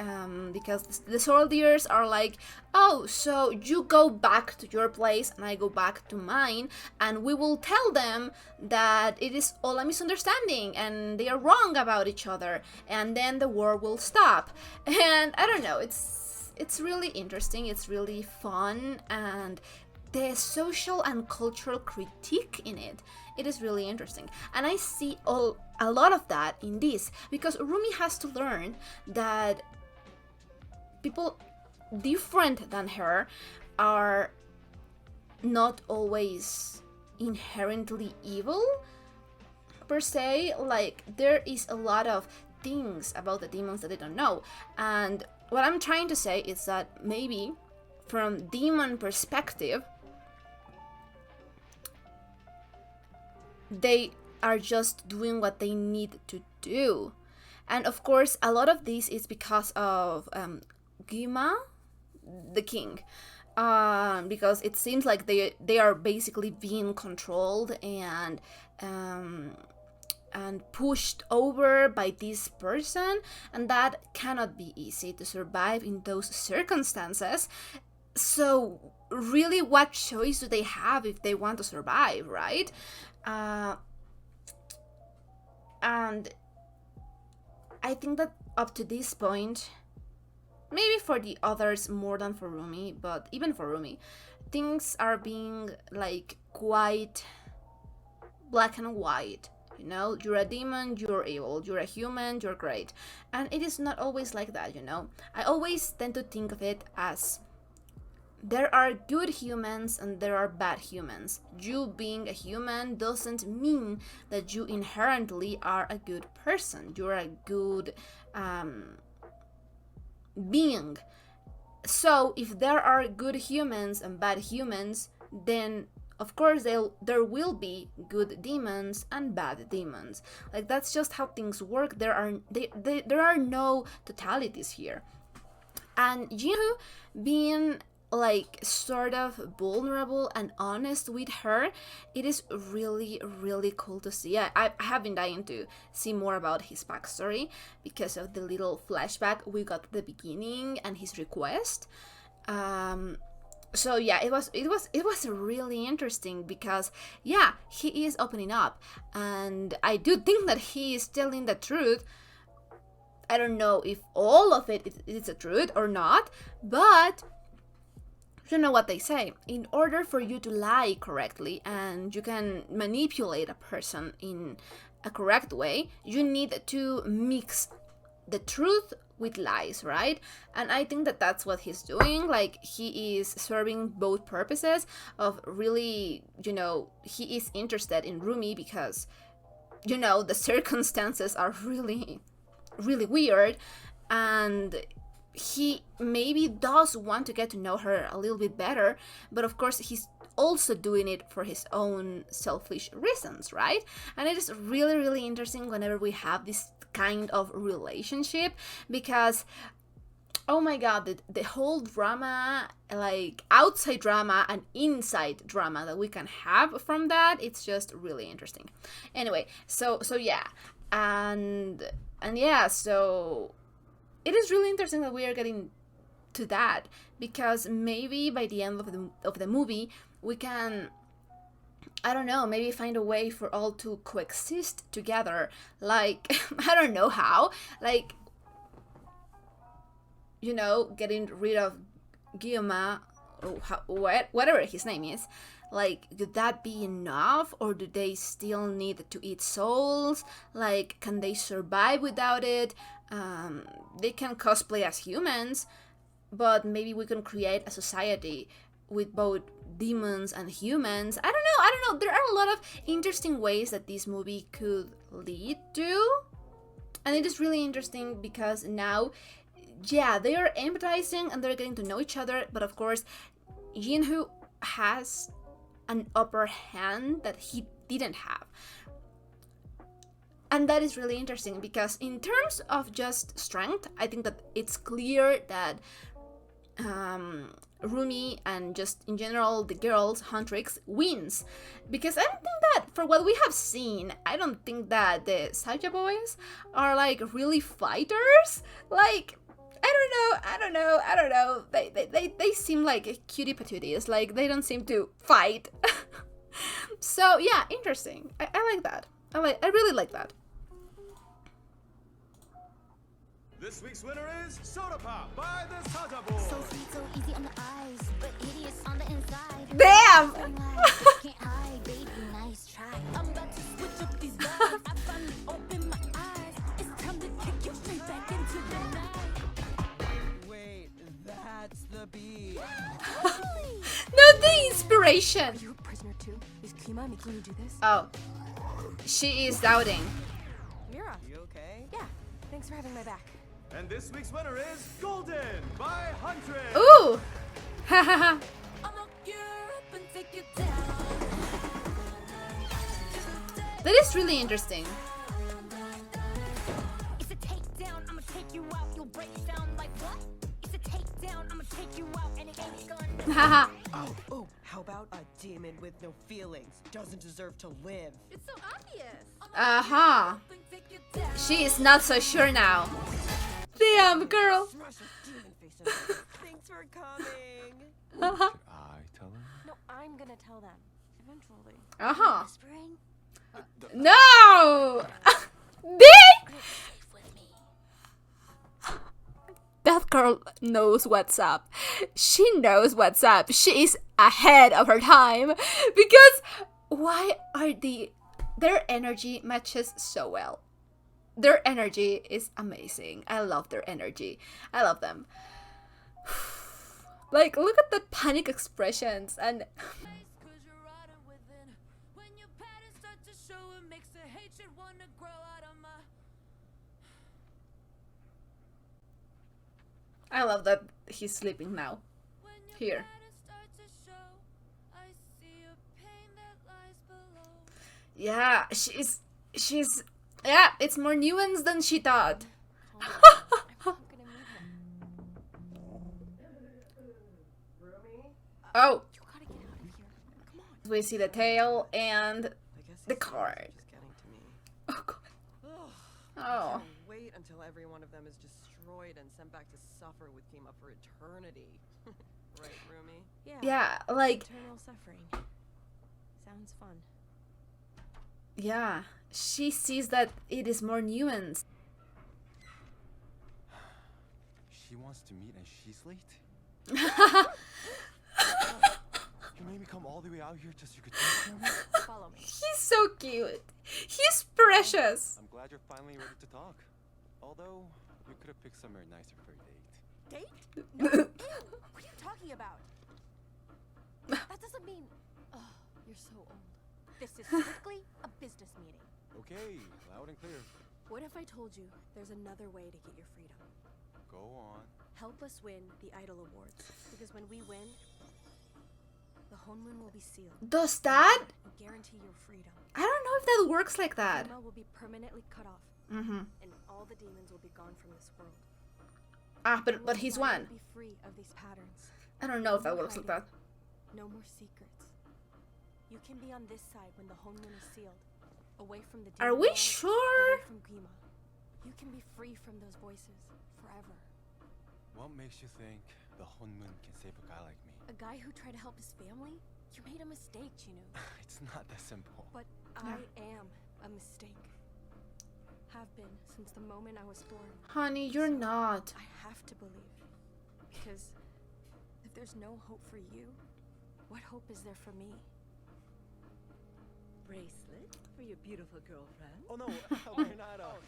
because the soldiers are like, oh, so you go back to your place and I go back to mine, and we will tell them that it is all a misunderstanding and they are wrong about each other, and then the war will stop. And I don't know, it's really interesting, it's really fun, and the social and cultural critique in it is really interesting. And I see a lot of that in this, because Rumi has to learn that people different than her are not always inherently evil per se. Like, there is a lot of things about the demons that they don't know. And what I'm trying to say is that maybe from demon perspective, they are just doing what they need to do. And of course, a lot of this is because of Gima, the king, because it seems like they are basically being controlled, and and pushed over by this person, and that cannot be easy to survive in those circumstances. So really, what choice do they have if they want to survive, right? And I think that up to this point, maybe for the others more than for Rumi, but even for Rumi, things are being like quite black and white. You know, you're a demon, you're evil, you're a human, you're great. And it is not always like that, you know. I always tend to think of it as there are good humans and there are bad humans. You being a human doesn't mean that you inherently are a good person. You're a good being. So if there are good humans and bad humans, then of course there will be good demons and bad demons. Like, that's just how things work. There are no totalities here. And Jinu being like sort of vulnerable and honest with her, it is really, really cool to see. I have been dying to see more about his backstory because of the little flashback we got at the beginning and his request. So yeah, it was really interesting because yeah, he is opening up, and I do think that he is telling the truth. I don't know if all of it is the truth or not, but you know what they say, in order for you to lie correctly and you can manipulate a person in a correct way, you need to mix the truth with lies, right? And I think that that's what he's doing. Like, he is serving both purposes of really, you know, he is interested in Rumi because, you know, the circumstances are really, really weird, and he maybe does want to get to know her a little bit better, but of course he's also doing it for his own selfish reasons, right? And it is really, really interesting whenever we have this kind of relationship, because oh my god, the whole drama, like outside drama and inside drama that we can have from that, it's just really interesting. Anyway, so yeah, and yeah, so it is really interesting that we are getting to that, because maybe by the end of the movie we can, I don't know, maybe find a way for all to coexist together. Like, I don't know how, like, you know, getting rid of Guillaume, or whatever his name is. Like, could that be enough, or do they still need to eat souls? Like, can they survive without it? They can cosplay as humans, but maybe we can create a society with both demons and humans. I don't know. There are a lot of interesting ways that this movie could lead to, and it is really interesting because now, yeah, they are empathizing and they're getting to know each other, but of course, Jinhu has an upper hand that he didn't have. And that is really interesting because in terms of just strength, I think that it's clear that Rumi and just in general the girls, Huntrix, wins. Because I don't think that, for what we have seen, I don't think that the Saja boys are like really fighters. Like, I don't know. They seem like cutie patooties. Like, they don't seem to fight. So yeah, interesting. I like that. I really like that. This week's winner is Soda Pop by the Saja Boys. So sweet, so easy on the eyes, but hideous on the inside. Damn! Can't hide, baby, nice try. I'm about to switch up these vibes. I finally opened my eyes. It's time to kick you straight back into the night. Wait, that's the beat. No, the inspiration. Are you a prisoner too? Is Kima making you do this? Oh, she is doubting. Mira. You okay? Yeah. Thanks for having my back. And this week's winner is Golden by Huntress. Ooh! I'ma gear up and take you down. That is really interesting. It's a takedown, I'ma take you out, you'll break down like what? It's a takedown, I'ma take you out, and it ain't gonna. Haha. Oh, How about a demon with no feelings doesn't deserve to live? It's so obvious. Uh-huh. She is not so sure now. Damn, girl. Smash a demon face in her. Thanks for coming. Should I tell her? No, I'm gonna tell them. Eventually. Uh-huh. Whispering? No! Dang! That girl knows what's up. She knows what's up. She is ahead of her time. Because why are their energy matches so well. Their energy is amazing. I love their energy. I love them. Like, look at the panic expressions and I love that he's sleeping now. Here. Yeah, she's yeah, it's more nuanced than she thought. Oh. We see the tail and the card. Oh god. Oh. Wait until every one of them is destroyed and sent back to suffer with Kima for eternity. Right, Rumi? Yeah, like Eternal suffering. Sounds fun. yeah, she sees that it is more nuanced. She wants to meet and she's late? You made me come all the way out here just so you could talk to me? Follow me. He's so cute. He's precious. I'm glad you're finally ready to talk. Although, you could have picked somewhere nicer for a date. Date? No. Ew. What are you talking about? That doesn't mean. Oh, you're so old. This is strictly a business meeting. Okay, loud and clear. What if I told you there's another way to get your freedom? Go on. Help us win the Idol Awards. Because when we win, the Honmun will be sealed. Does that? We guarantee your freedom. I don't know if that works like that. Kima will be permanently cut off. Mm-hmm. And all the demons will be gone from this world. Ah, but he's one. Be free of these patterns. I don't know if that works like that. No more secrets. You can be on this side when the Honmun is sealed, away from the demon Are we world, sure? away from Kima. You can be free from those voices forever. What makes you think the Honmun can save a guy like me? A guy who tried to help his family? You made a mistake, Jinu. It's not that simple. But I am a mistake. Have been since the moment I was born. Honey, you're not. I have to believe. Because if there's no hope for you, what hope is there for me? Bracelet for your beautiful girlfriend. Oh no, we're not.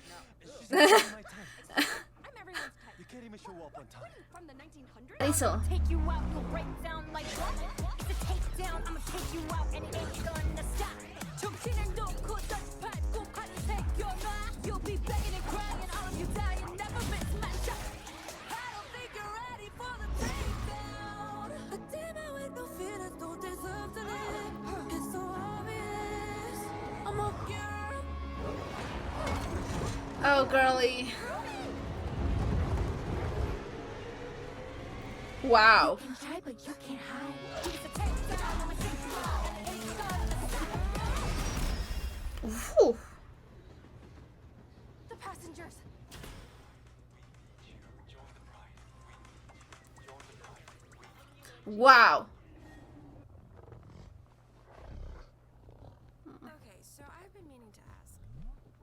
She's not my type. I'm everyone's type. You can't even show up on time. From the 1900s? Lisa. Take you out, you'll break down like what? It's a takedown, I'ma take you out and it ain't gonna stop. 정신을 놓고 던져밟고 팔을 새겨놔. You'll be begging and crying, all of you dying, never miss my shot. I don't think you're ready for the takedown. A demon with no feelings don't deserve to live. It's so obvious. I'm a girl. Oh, girly. Wow. You can try, but you can't hide. It's a takedown, I'ma take you out and it ain't gonna stop. Whew. The passengers. Wow. Okay, so I've been meaning to ask,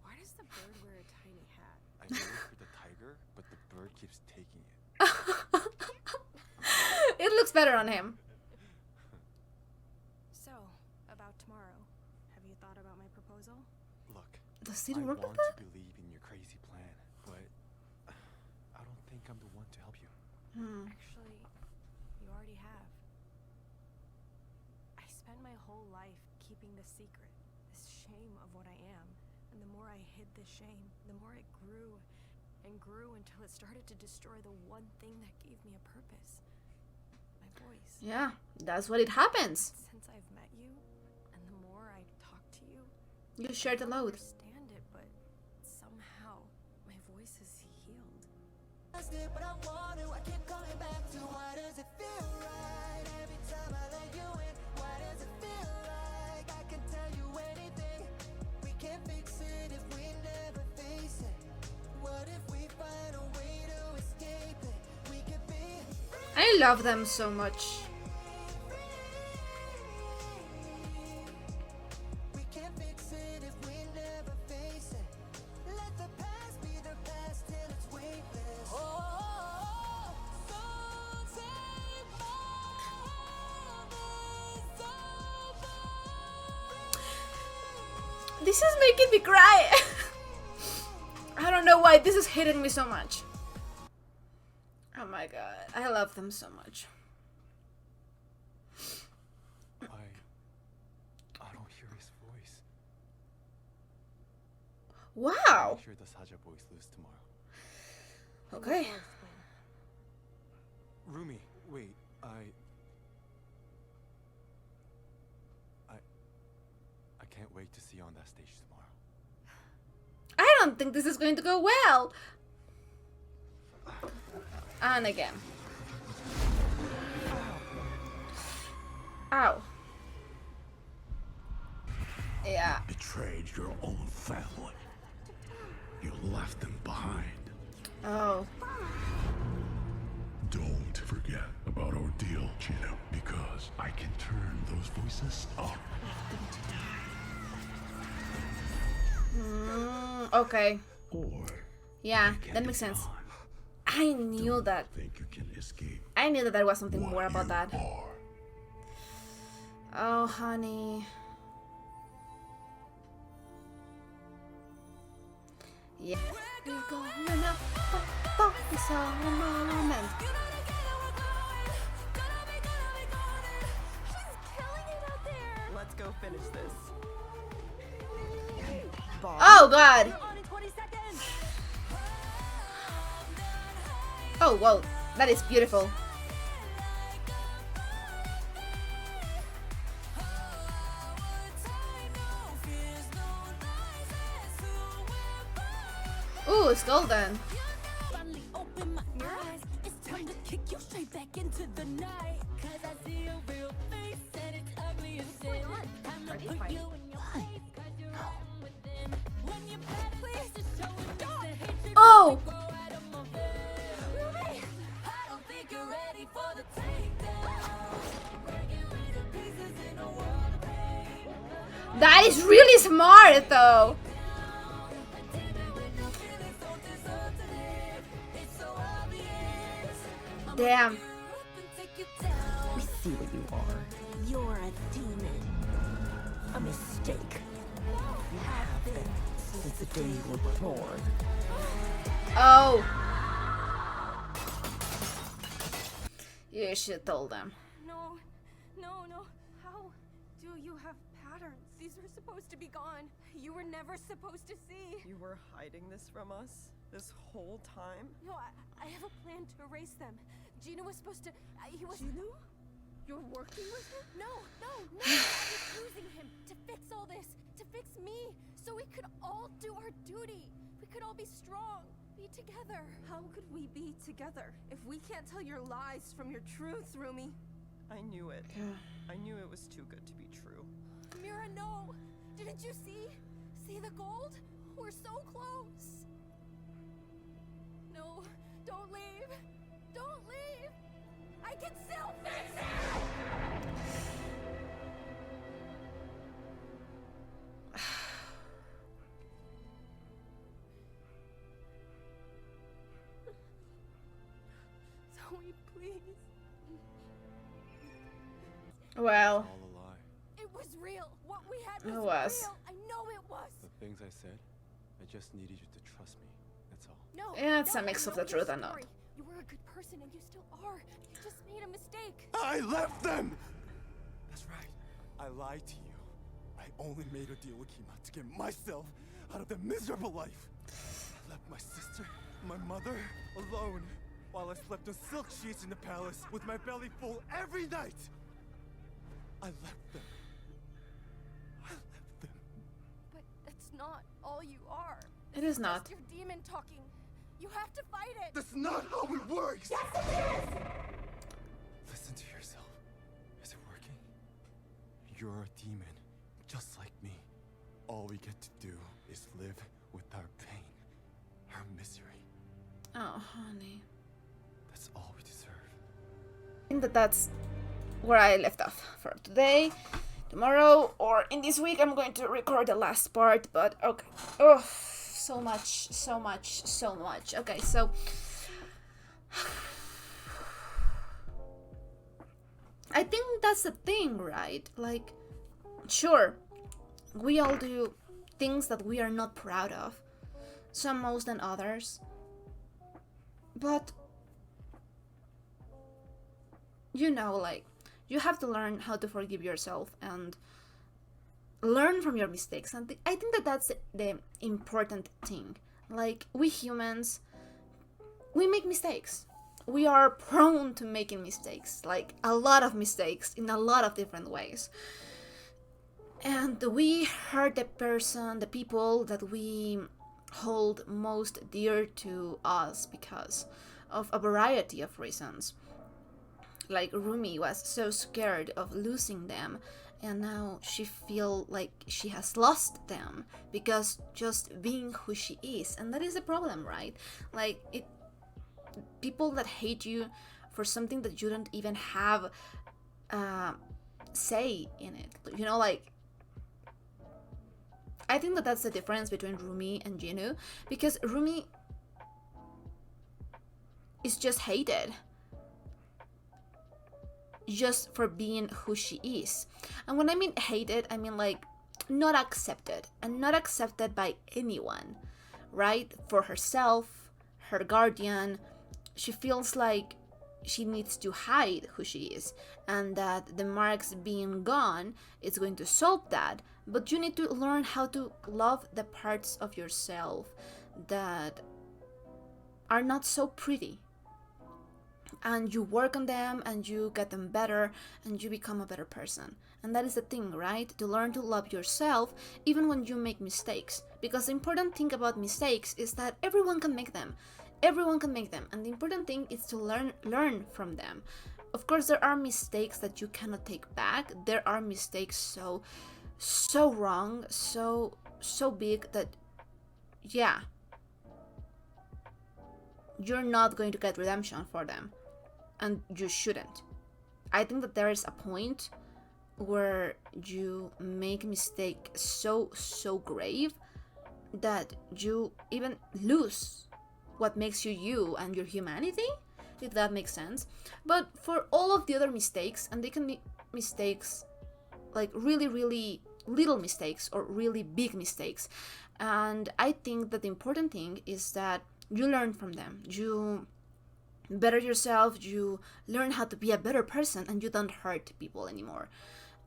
why does the bird wear a tiny hat? I made it for the tiger, but the bird keeps taking it. It looks better on him. So, about tomorrow, have you thought about my proposal? Look, Does it I work like want that? to believe in your crazy plan, but I don't think I'm the one to help you. Actually, you already have. I spent my whole life keeping this secret, this shame of what I am. And the more I hid this shame, the more it grew and grew until it started to destroy the one thing that gave me a purpose. My voice. Yeah, that's what it happens. Since I've met you, and the more I talk to you, You share the I don't load. understand it, but somehow my voice is healed. But I want to, I keep coming back to why does it feel right every time I let you in? I love them so much. This is making me cry. I don't know why this is hitting me so much. Oh my god, I love them so much. I don't hear his voice. Wow. Make sure the Saja boys lose tomorrow. Okay. Rumi, wait, I can't wait to see you on that stage tomorrow. I don't think this is going to go well. And again. Ow. Yeah. Betrayed your own family. You left them behind. Oh. Don't forget about our deal, Jinu, because I can turn those voices up. Okay. Or yeah, that makes sense. I knew that. Think you can escape. I knew that there was something more about that. Oh, honey. Yeah. We're gonna focus on the moment. Let's go finish this. Oh god. Oh whoa, that is beautiful. Ooh, it's golden. Oh! That is really smart though. Damn. We see what you are. You're a demon. A mistake. You have been since the day you were born. Oh. You should have told them. No. How do you have patterns? These were supposed to be gone. You were never supposed to see. You were hiding this from us this whole time? No, I have a plan to erase them. Jinu was supposed to... he was... Jinu? You're working with him? No. I was using him to fix all this. To fix me. So we could all do our duty. We could all be strong. Be together. How could we be together if we can't tell your lies from your truth, Rumi? I knew it. I knew it was too good to be true. Mira, no. Didn't you see? See the gold? We're so close. No, don't leave. Don't leave. I can still fix it. Zoe, please. Well. All a lie. It was real. What we had was real. I know it was. The things I said, I just needed you to trust me. That's all. No. Yeah, it's a mix I of know the truth your and not. story. You were a good person and you still are. You just made a mistake. I left them! That's right. I lied to you. I only made a deal with Kima to get myself out of the miserable life. I left my sister, my mother, alone while I slept on silk sheets in the palace with my belly full every night. I left them. But that's not all you are. It is not. Just your demon talking. You have to fight it. That's not how it works. Yes, it is. Listen to yourself. Is it working? You're a demon, just like me. All we get to do is live with our pain, our misery. Oh, honey. That's all we deserve. think that that's where I left off for today. Tomorrow or in this week I'm going to record the last part, but okay. Oh, so much. Okay, so I think that's the thing, right? Like, sure, we all do things that we are not proud of, some more than others, but like, you have to learn how to forgive yourself and learn from your mistakes. And I think that that's the important thing. Like, we humans, we make mistakes. We are prone to making mistakes, like a lot of mistakes in a lot of different ways. And we hurt the people that we hold most dear to us because of a variety of reasons. Like, Rumi was so scared of losing them, and now she feel like she has lost them because just being who she is. And that is a problem, right? Like, people that hate you for something that you don't even have say in it, like, I think that that's the difference between Rumi and Jinu, because Rumi is just hated just for being who she is. And when I mean hated, I mean like not accepted, and not accepted by anyone, right? For herself, her guardian, she feels like she needs to hide who she is, and that the marks being gone is going to solve that. But you need to learn how to love the parts of yourself that are not so pretty, and you work on them and you get them better and you become a better person. And that is the thing, right? To learn to love yourself even when you make mistakes, because the important thing about mistakes is that everyone can make them. And the important thing is to learn from them. Of course, there are mistakes that you cannot take back. There are mistakes so wrong, so big that, yeah, you're not going to get redemption for them, and you shouldn't. I think that there is a point where you make a mistake so grave that you even lose what makes you you and your humanity, if that makes sense. But for all of the other mistakes, and they can be mistakes like really little mistakes or really big mistakes, and I think that the important thing is that you learn from them, you better yourself, you learn how to be a better person, and you don't hurt people anymore,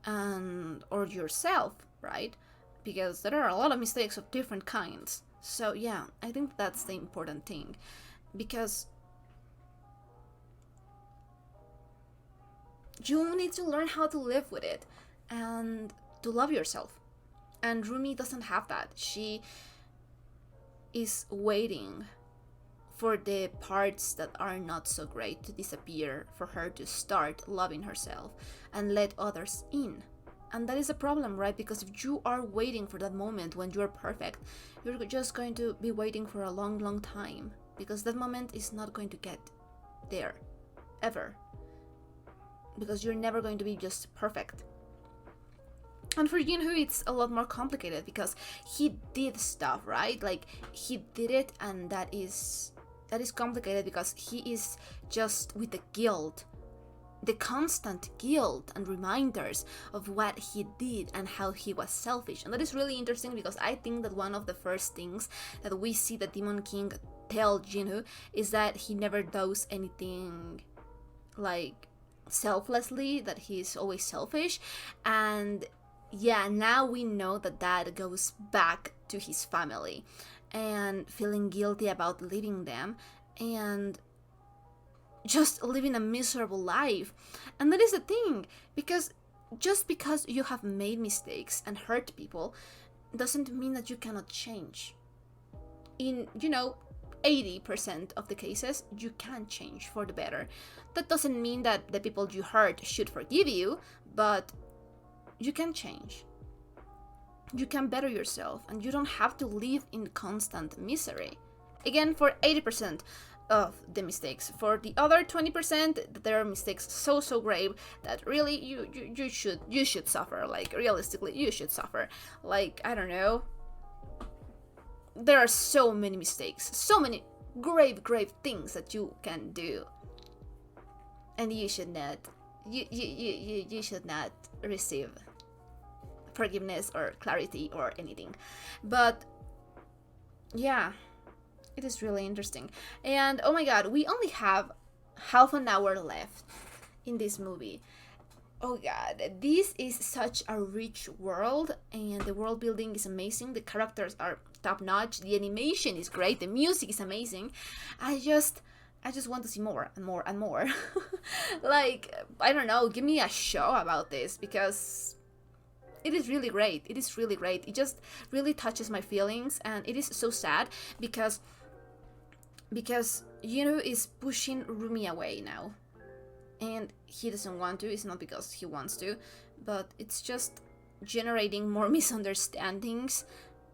and or yourself, right? Because there are a lot of mistakes of different kinds. So yeah, I think that's the important thing, because you need to learn how to live with it and to love yourself. And Rumi doesn't have that. She is waiting for the parts that are not so great to disappear, for her to start loving herself and let others in. And that is a problem, right? Because if you are waiting for that moment when you are perfect, you're just going to be waiting for a long time, because that moment is not going to get there ever, because you're never going to be just perfect. And for Jinhu, it's a lot more complicated because he did stuff, right? Like, he did it, and that is complicated because he is just with the guilt, the constant guilt and reminders of what he did and how he was selfish. And that is really interesting, because I think that one of the first things that we see the Demon King tell Jinu is that he never does anything like selflessly, that he's always selfish. And yeah, now we know that that goes back to his family and feeling guilty about leaving them and just living a miserable life. And that is the thing, because just because you have made mistakes and hurt people doesn't mean that you cannot change. In 80% of the cases, you can change for the better. That doesn't mean that the people you hurt should forgive you, but you can change. You can better yourself, and you don't have to live in constant misery. Again, for 80% of the mistakes. For the other 20%, there are mistakes so grave that really you should suffer. Like, realistically, you should suffer. Like, I don't know. There are so many mistakes, so many grave things that you can do, and you should not. You should not receive forgiveness or clarity or anything. But yeah, it is really interesting. And oh my god, we only have half an hour left in this movie. Oh god, this is such a rich world, and the world building is amazing. The characters are top notch. The animation is great. The music is amazing. I just want to see more and more and more. Like, I don't know, give me a show about this, because it is really great. It is really great. It just really touches my feelings, and it is so sad because Jinu is pushing Rumi away now. And he doesn't want to. It's not because he wants to, but it's just generating more misunderstandings.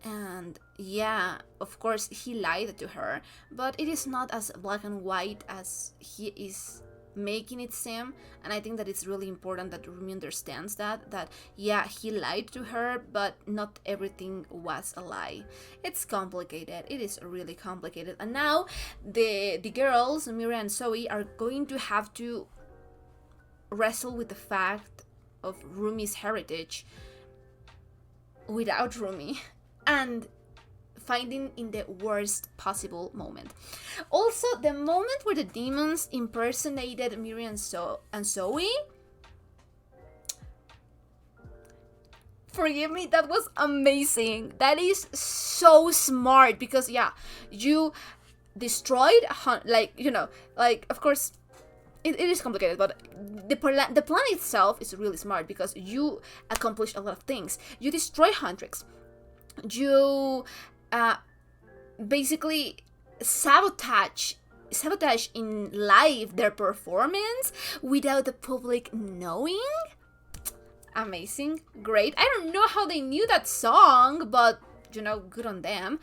And yeah, of course he lied to her, but it is not as black and white as he is making it seem. And I think that it's really important that Rumi understands that yeah, he lied to her, but not everything was a lie. It's complicated. It is really complicated. And now the girls, Mira and Zoe, are going to have to wrestle with the fact of Rumi's heritage without Rumi, and finding in the worst possible moment. Also, the moment where the demons impersonated Miri and Zoe, forgive me, that was amazing. That is so smart, because yeah, you destroyed, like, you know, like, of course it is complicated, but the plan itself is really smart, because you accomplish a lot of things. You destroy Huntrix. You basically sabotage in live their performance without the public knowing. Amazing, great. I don't know how they knew that song, but you know, good on them.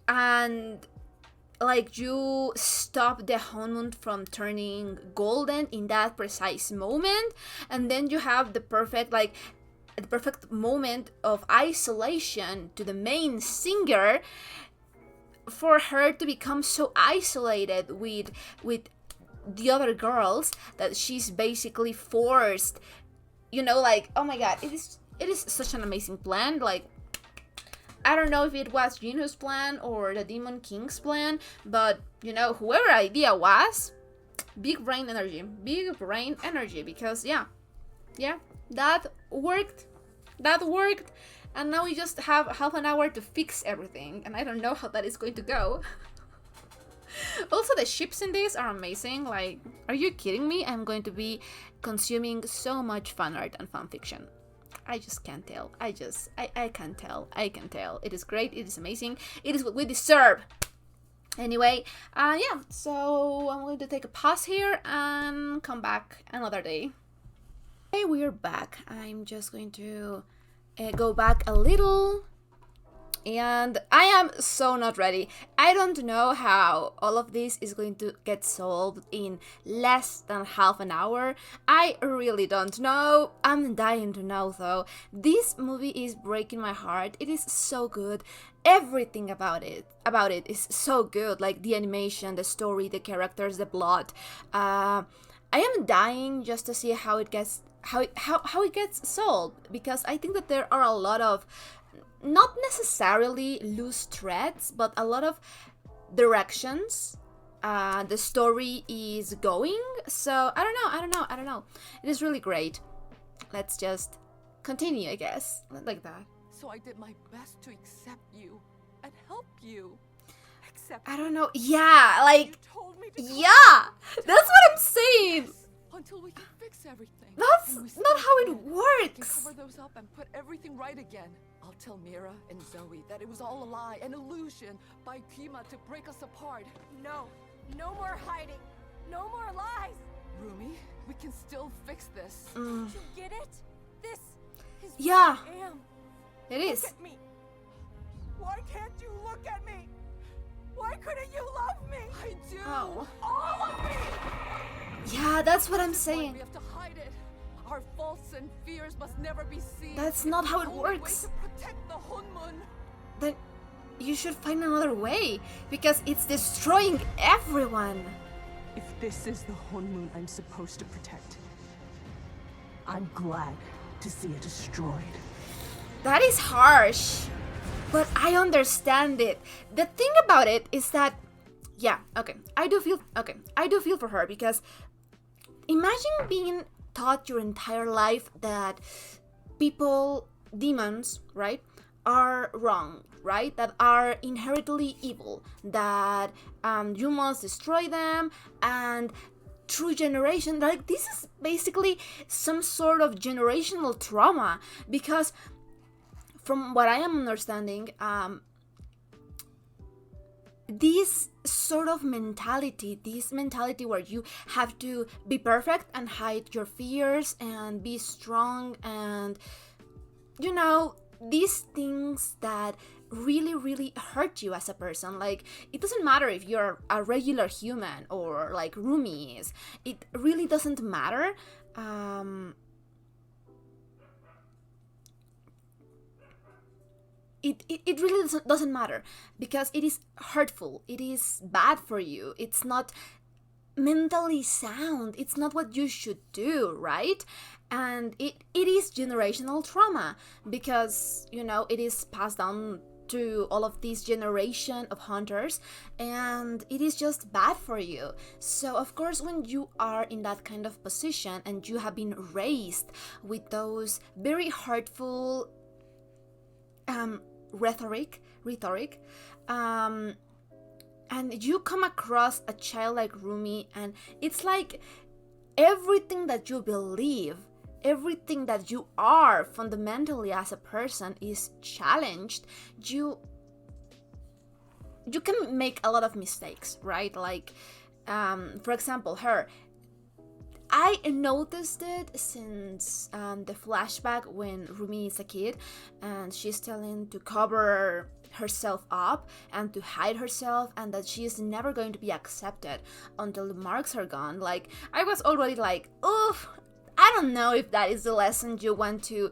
And like, you stop the honeymoon from turning golden in that precise moment, and then you have the perfect moment of isolation to the main singer, for her to become so isolated with the other girls that she's basically forced, you know, like, oh my god, it is such an amazing plan. Like, I don't know if it was Jinu's plan or the Demon King's plan, but you know, whoever idea was, big brain energy, because yeah, that worked, and now we just have half an hour to fix everything, and I don't know how that is going to go. Also, the ships in this are amazing. Like, are you kidding me? I'm going to be consuming so much fan art and fan fiction. I just can't tell. I can tell. It is great. It is amazing. It is what we deserve. Anyway, yeah, so I'm going to take a pause here and come back another day. Okay, we're back. I'm just going to go back a little. And I am so not ready. I don't know how all of this is going to get solved in less than half an hour. I really don't know. I'm dying to know though. This movie is breaking my heart. It is so good. Everything about it is so good. Like the animation, the story, the characters, the plot. I am dying just to see how it gets solved, because I think that there are a lot of, not necessarily loose threads, but a lot of directions the story is going. So I don't know. It is really great. Let's just continue, I guess, like that. So I did my best to accept you and help you. I don't know. Yeah, like, yeah, that's what I'm saying. Until we can fix everything. That's not how it works. We can cover those up and put everything right again. I'll tell Mira and Zoe that it was all a lie, an illusion by Kima to break us apart. No more hiding. No more lies. Rumi, we can still fix this. Don't you get it? This is yeah, who I am. it is. Look at me. Why can't you look at me? Why couldn't you love me? I do. Oh. All of me. Yeah, that's what I'm This is why saying. we have to hide it. Our faults and fears must never be seen. That's not how it It's the only works. way to protect the Hunmun. Then you should find another way, because it's destroying everyone. If this is the Hunmun I'm supposed to protect, I'm glad to see it destroyed. That is harsh, but I understand it. The thing about it is that, yeah, okay, I do feel for her, because imagine being taught your entire life that people, demons, right, are wrong, right? That are inherently evil, that you must destroy them, and through generation, like, this is basically some sort of generational trauma, because from what I am understanding, this sort of mentality, this mentality where you have to be perfect and hide your fears and be strong, and you know, these things that really, really hurt you as a person. Like, it doesn't matter if you're a regular human or like Rumi is, it really doesn't matter. It really doesn't matter, because it is hurtful, it is bad for you, it's not mentally sound, it's not what you should do, right? And it is generational trauma, because, you know, it is passed down to all of this generation of hunters, and it is just bad for you. So of course, when you are in that kind of position and you have been raised with those very hurtful rhetoric, and you come across a child like Rumi, and it's like everything that you believe, everything that you are fundamentally as a person is challenged. You can make a lot of mistakes, right? Like, for example, I noticed it since the flashback when Rumi is a kid and she's telling to cover herself up and to hide herself, and that she is never going to be accepted until the marks are gone. Like, I was already like, oof, I don't know if that is the lesson you want to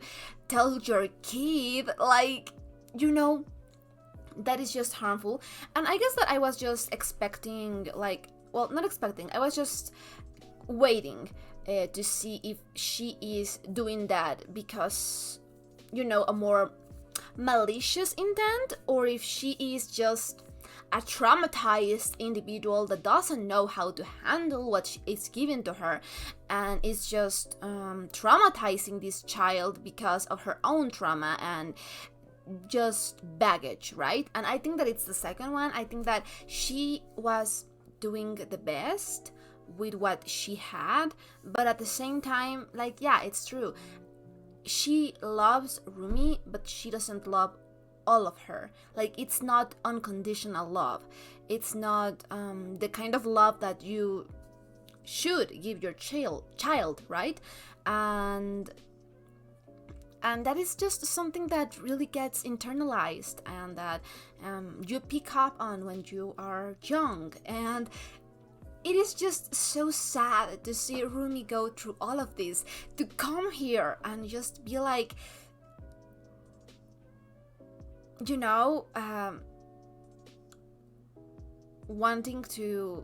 tell your kid. Like, you know, that is just harmful. And I guess that I was just expecting, like, well, not expecting, I was just waiting to see if she is doing that because, you know, a more malicious intent, or if she is just a traumatized individual that doesn't know how to handle what is given to her, and is just traumatizing this child because of her own trauma and just baggage, right? And I think that it's the second one. I think that she was doing the best with what she had, but at the same time, like, yeah, it's true, she loves Rumi, but she doesn't love all of her. Like, it's not unconditional love, it's not the kind of love that you should give your child, right? And that is just something that really gets internalized, and that you pick up on when you are young. And it is just so sad to see Rumi go through all of this, to come here and just be like, you know, wanting to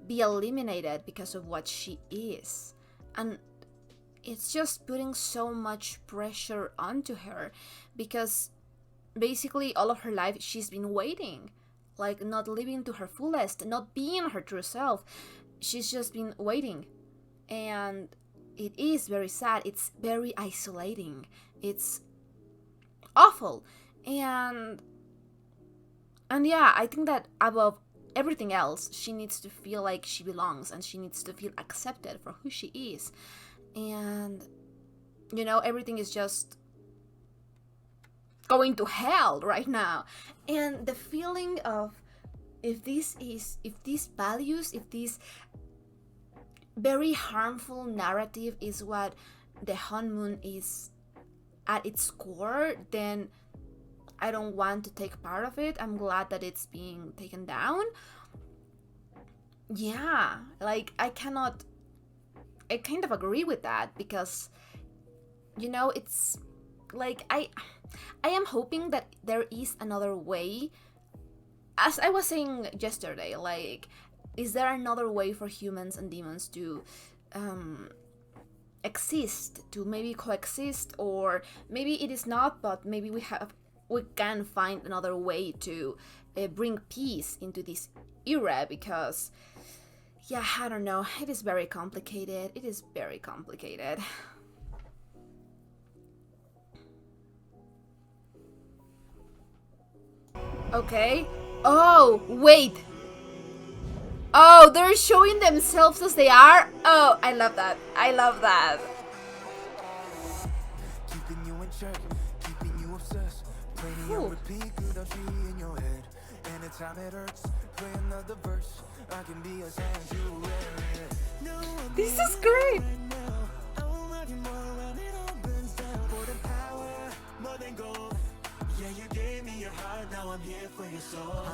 be eliminated because of what she is. And it's just putting so much pressure onto her, because basically all of her life she's been waiting, like, not living to her fullest, not being her true self. She's just been waiting, and it is very sad. It's very isolating, it's awful. And yeah, I think that above everything else, she needs to feel like she belongs, and she needs to feel accepted for who she is. And, you know, everything is just going to hell right now. And the feeling of, if these values, if this very harmful narrative is what the Hunmun is at its core, then I don't want to take part of it. I'm glad that it's being taken down. Yeah, like I kind of agree with that, because you know, it's like I am hoping that there is another way. As I was saying yesterday, like, is there another way for humans and demons to exist, to maybe coexist, or maybe it is not, but maybe we can find another way to bring peace into this era, because yeah, I don't know, it is very complicated. It is very complicated. Okay. Oh, wait. Oh, they're showing themselves as they are. Oh, I love that. I love that. Keeping you in check, keeping you obsessed. Playing your repeat, good of in your head. Anytime it hurts, play another verse. I can be a sanctuary. This is great.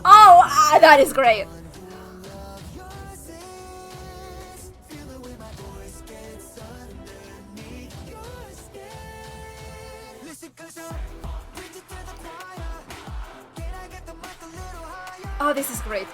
Oh, that is great. Oh, this is great.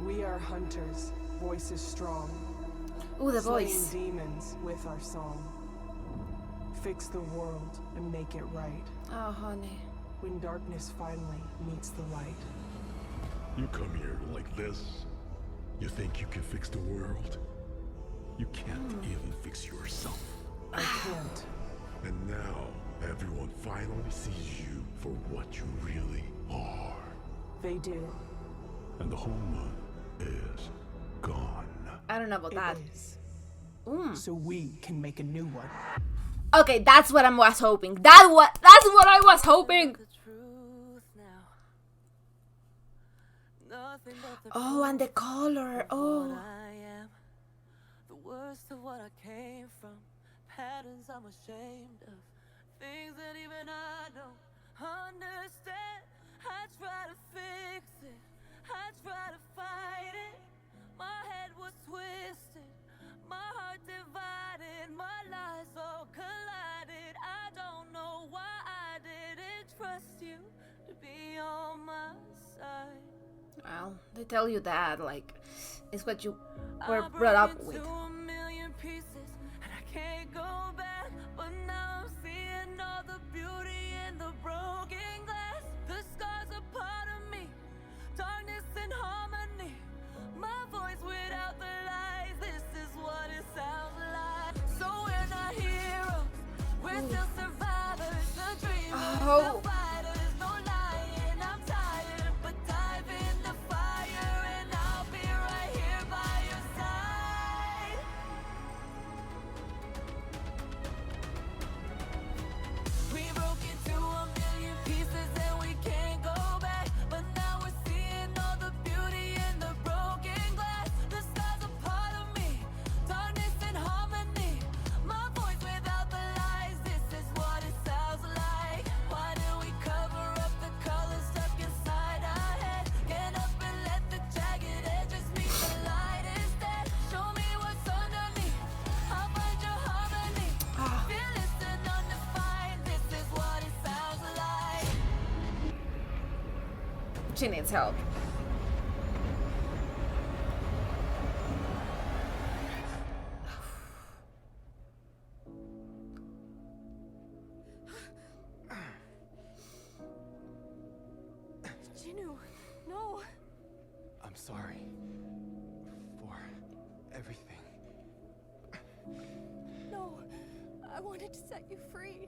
We are hunters, voices strong. Ooh, the Slaying voice. demons with our song. Fix the world and make it right. Oh, honey. When darkness finally meets the light. You come here like this. You think you can fix the world? You can't even fix yourself. I can't. And now, everyone finally sees you for what you really are. They do. And the whole moon is gone. I don't know about that. So we can make a new one. Okay, that's what I was hoping. That's what I was hoping. Oh, and the color. Oh. The worst of what I came from. Patterns I'm ashamed of. Things that even I don't understand. I try to fix it. I try to fight it. My head was twisted. My heart divided. My lies all collided. I don't know why I didn't trust you to be on my side. Well, they tell you that, like, it's what you were brought up with. A million pieces, and I can't go back. But now I'm seeing all the beauty in the broken glass. The scars are part of me, darkness and harmony. My voice without the lies. This is what it sounds like. So we're not heroes, we're still survivors. The dreamers, the fighters, no lying. I'm tired, but dive in the fire, and I'll be right here by your side. We broke into a million pieces and we can't go back. But now we're seeing all the beauty in the broken glass. The stars are part of me, darkness and harmony. My voice without the lies, this is what it sounds like. Why do we cover up the colors stuck inside our head? Get up and let the jagged edges meet the light instead. Show me what's underneath, I'll find your harmony. Fearless and undefined, this is what it sounds like. She needs help. Jinu, no. I'm sorry for everything. No. I wanted to set you free.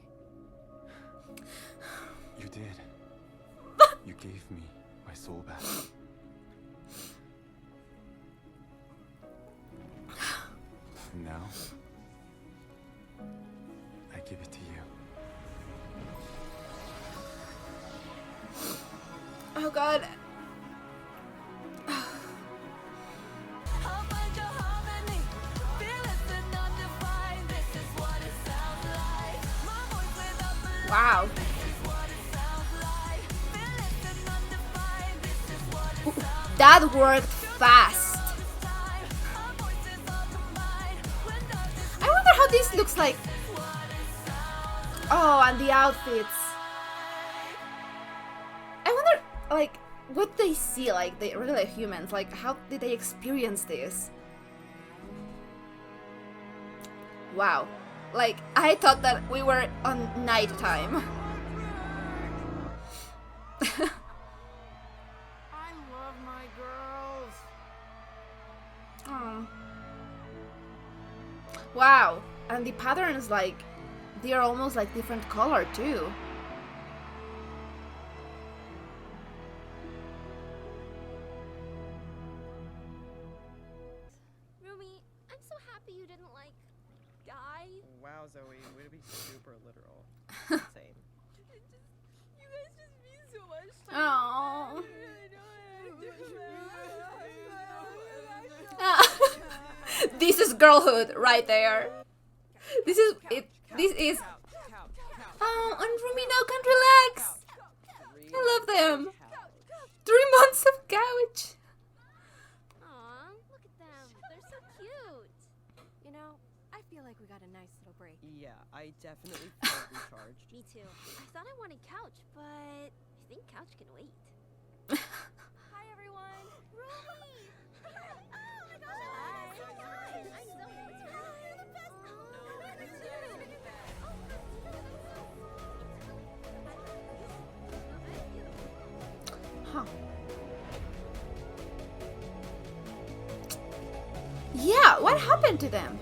You did. You gave me my soul back. Now, I give it to you. Oh god. Wow. That worked fast. I wonder how this looks like. Oh, and the outfits. I wonder, like, what they see, like, the regular humans. Like, how did they experience this? Wow. Like, I thought that we were on nighttime. I love my girls. Oh. Wow. And the patterns, like, they are almost like different color too. Rumi, I'm so happy you didn't, like, die. Wow, Zoe, way to be super literal. Insane. You guys just mean so much to me. Oh. This is girlhood right there. This is it. This is. Oh, and Rumi now can relax. I love them. 3 months of couch. Aw, look at them. They're so cute. You know, I feel like we got a nice little break. Yeah, I definitely feel recharged. Me too. I thought I wanted couch, but I think couch can wait. Hi, everyone. Rumi! Oh my gosh, I'm so excited. I'm so excited. You're the best. Huh. Yeah, what happened to them?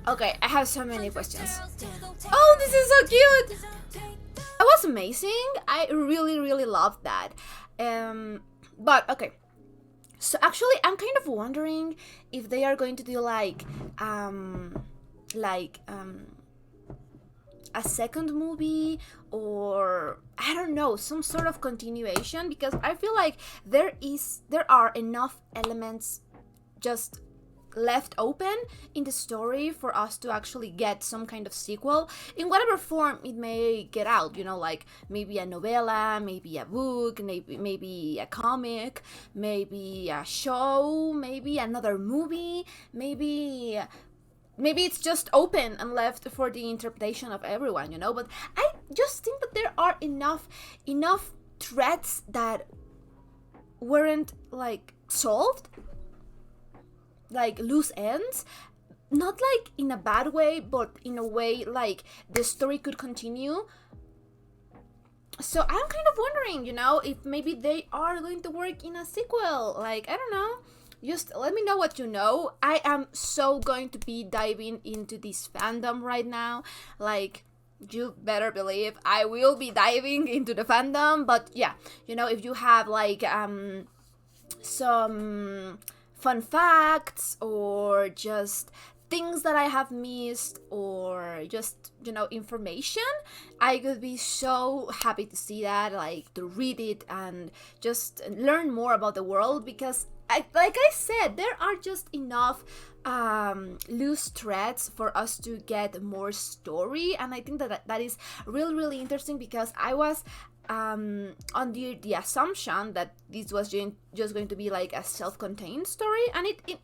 Okay, I have so many questions. Oh, this is so cute! It was amazing. I really loved that. But okay. So actually, I'm kind of wondering if they are going to do like a second movie, or I don't know, some sort of continuation, because I feel like there are enough elements just left open in the story for us to actually get some kind of sequel in whatever form it may get out, you know, like maybe a novella, maybe a book, maybe a comic, maybe a show, maybe another movie, maybe it's just open and left for the interpretation of everyone, you know. But I just think that there are enough threads that weren't like solved, like loose ends, not like in a bad way, but in a way like the story could continue. So I'm kind of wondering, you know, if maybe they are going to work in a sequel. Like, I don't know. Just let me know what you know. I am so going to be diving into this fandom right now. Like, you better believe I will be diving into the fandom. But yeah, you know, if you have like some fun facts or just things that I have missed, or just, you know, information, I could be so happy to see that, like to read it and just learn more about the world, because like I said, there are just enough loose threads for us to get more story, and I think that is really interesting, because I was under the assumption that this was just going to be like a self-contained story, and it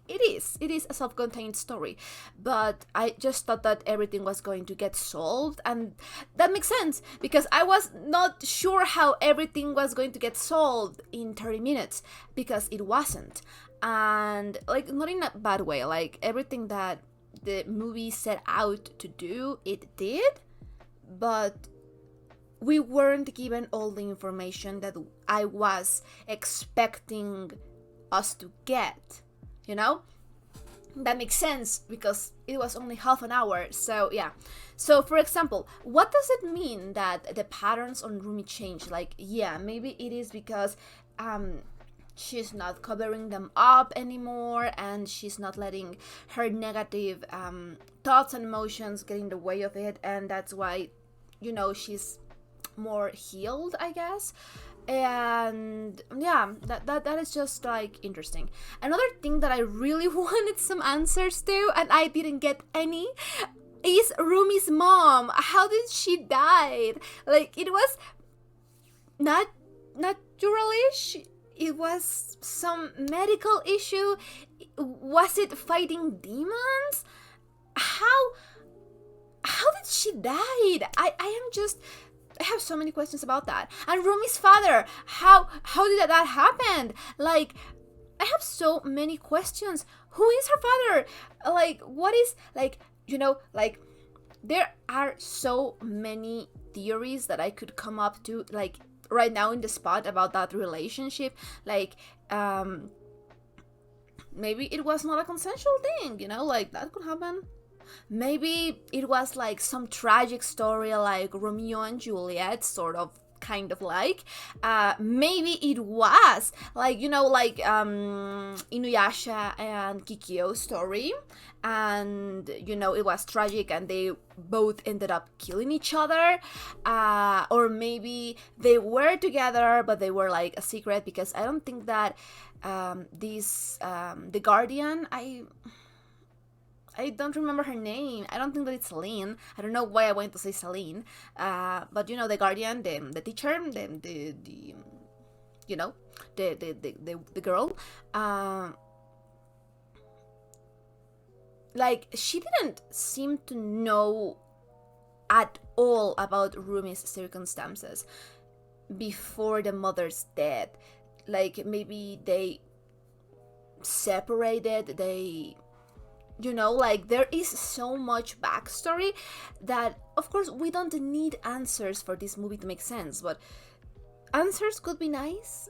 is a self-contained story, but I just thought that everything was going to get solved, and that makes sense, because I was not sure how everything was going to get solved in 30 minutes, because it wasn't. And like, not in a bad way, like everything that the movie set out to do, it did, but we weren't given all the information that I was expecting us to get, you know? That makes sense, because it was only half an hour, so yeah. So for example, what does it mean that the patterns on Rumi change? Like, yeah, maybe it is because she's not covering them up anymore, and she's not letting her negative thoughts and emotions get in the way of it, and that's why you know, she's more healed, I guess. And yeah, that is just like interesting. Another thing that I really wanted some answers to, and I didn't get any, is Rumi's mom. How did she die? Like, it was not naturally. It was some medical issue. Was it fighting demons? How did she die? I have so many questions about that. And Rumi's father, how did that happen? Like, I have so many questions. Who is her father? Like, what is, like, you know, like, there are so many theories that I could come up to, like, right now in the spot about that relationship. Like, maybe it was not a consensual thing, you know, like, that could happen. Maybe it was like some tragic story like Romeo and Juliet, sort of, kind of like. Maybe it was like, you know, like Inuyasha and Kikyo's story, and you know, it was tragic and they both ended up killing each other. Or maybe they were together but they were like a secret, because I don't think that the Guardian, I don't remember her name. I don't think that it's Celine. I don't know why I went to say Celine. But you know, the Guardian, the teacher, the you know, the girl. Like, she didn't seem to know at all about Rumi's circumstances before the mother's death. Like, maybe they separated, you know, like, there is so much backstory that, of course, we don't need answers for this movie to make sense, but answers could be nice.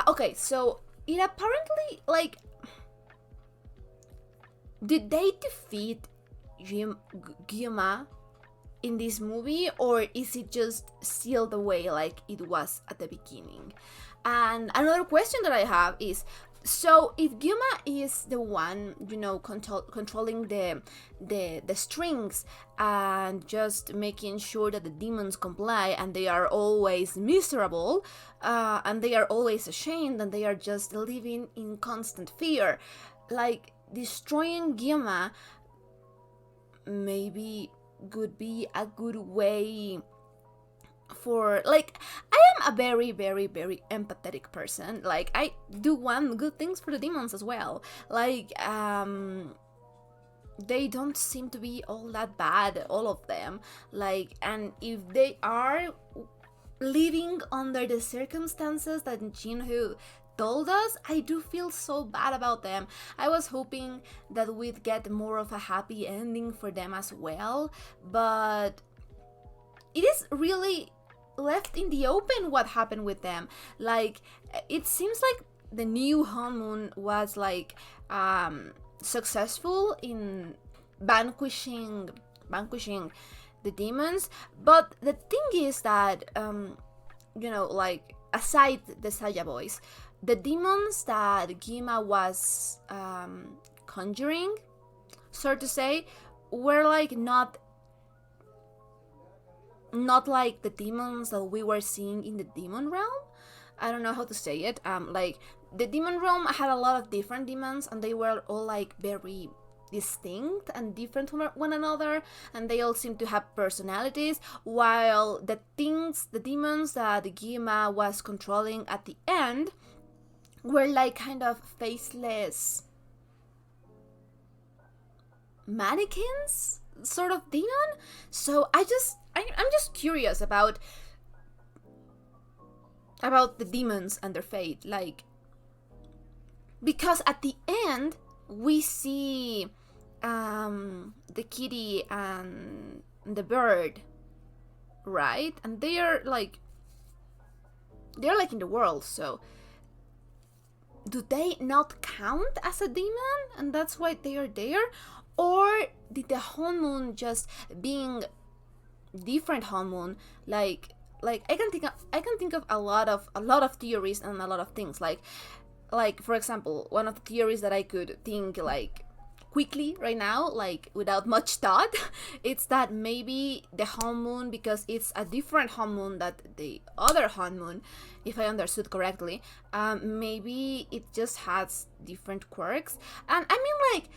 Okay, so it apparently, like, did they defeat Gyuma in this movie, or is it just sealed away like it was at the beginning? And another question that I have is, so if Gyuma is the one, you know, controlling the strings and just making sure that the demons comply, and they are always miserable, and they are always ashamed, and they are just living in constant fear, like, destroying Gyuma maybe could be a good way for, like, I am a very, very, very empathetic person. Like, I do want good things for the demons as well. Like, they don't seem to be all that bad, all of them. Like, and if they are living under the circumstances that Jinhu told us, I do feel so bad about them. I was hoping that we'd get more of a happy ending for them as well, but it is really left in the open what happened with them. Like, it seems like the new Honmoon was like successful in vanquishing the demons, but the thing is that you know, like, aside the Saja boys, the demons that Gyuma was conjuring, so to say, were like not like the demons that we were seeing in the demon realm. I don't know how to say it. Like, the demon realm had a lot of different demons, and they were all like very distinct and different from one another, and they all seem to have personalities, while the demons that Gyuma was controlling at the end were like kind of faceless mannequins, sort of demon. So I'm just curious about the demons and their fate, like, because at the end we see the kitty and the bird, right? And they're like in the world, so do they not count as a demon and that's why they are there? Or did the Honmoon, just being different Honmoon, like I can think of a lot of theories and a lot of things, like for example, one of the theories that I could think like quickly right now, like without much thought, it's that maybe the honeymoon, because it's a different honeymoon that the other honeymoon, if I understood correctly, maybe it just has different quirks. And I mean, like,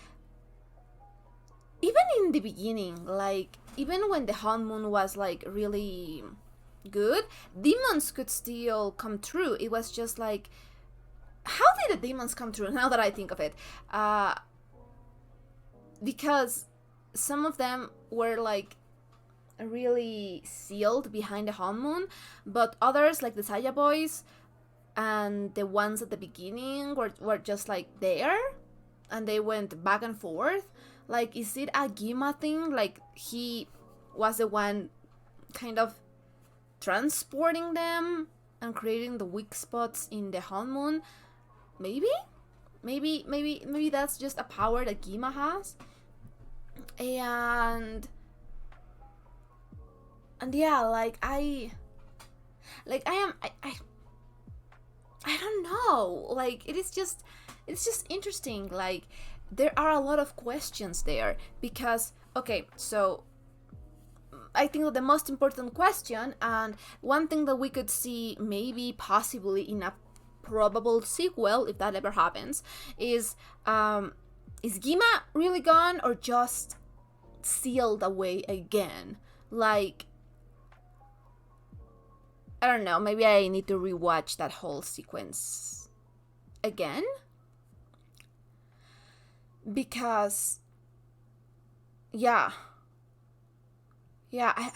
even in the beginning, like, even when the honeymoon was like really good, demons could still come true. It was just like, how did the demons come true? Now that I think of it, because some of them were like really sealed behind the honeymoon, but others, like the Saja boys and the ones at the beginning, were just like there, and they went back and forth. Like, is it a Gima thing? Like, he was the one kind of transporting them and creating the weak spots in the honeymoon? Maybe that's just a power that Gima has. And yeah, I don't know. Like, it's just interesting. Like, there are a lot of questions there, because okay, so I think that the most important question, and one thing that we could see maybe possibly in a probable sequel, if that ever happens, is Gima really gone or just sealed away again? Like, I don't know, maybe I need to rewatch that whole sequence again, because I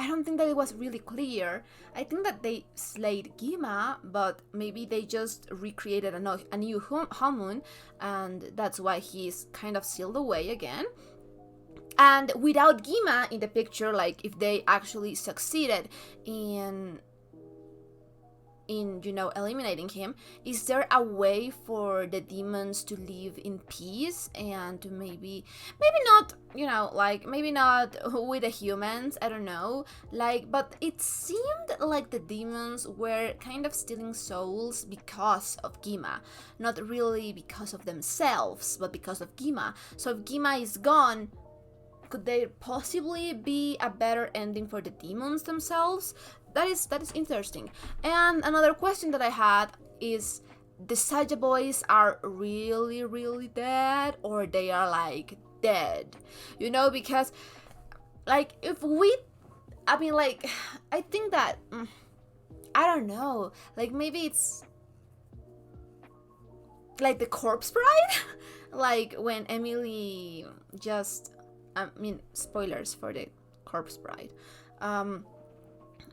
don't think that it was really clear. I think that they slayed Gima, but maybe they just recreated a new Hamun, and that's why he's kind of sealed away again. And without Gima in the picture, like, if they actually succeeded in eliminating him, is there a way for the demons to live in peace and to maybe not, like, maybe not with the humans, I don't know, like, but it seemed like the demons were kind of stealing souls because of Gima, not really because of themselves, but because of Gima. So if Gima is gone, could there possibly be a better ending for the demons themselves? That is interesting. And another question that I had is, the Saja boys are really, really dead, or they are like dead? Because, like, I think that, I don't know, like, maybe it's like the Corpse Bride, like when Emily just, spoilers for the Corpse Bride,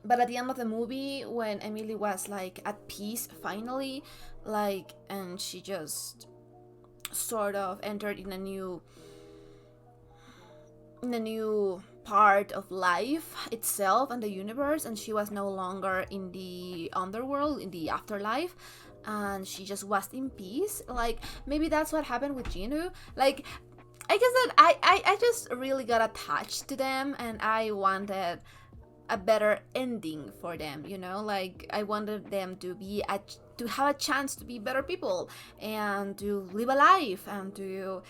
but at the end of the movie, when Emily was like at peace finally, like, and she just sort of entered in a new part of life itself and the universe, and she was no longer in the underworld, in the afterlife, and she just was in peace. Like, maybe that's what happened with Jinu. Like, I guess that I just really got attached to them, and I wanted a better ending for them, like, I wanted them to have a chance to be better people and to live a life and to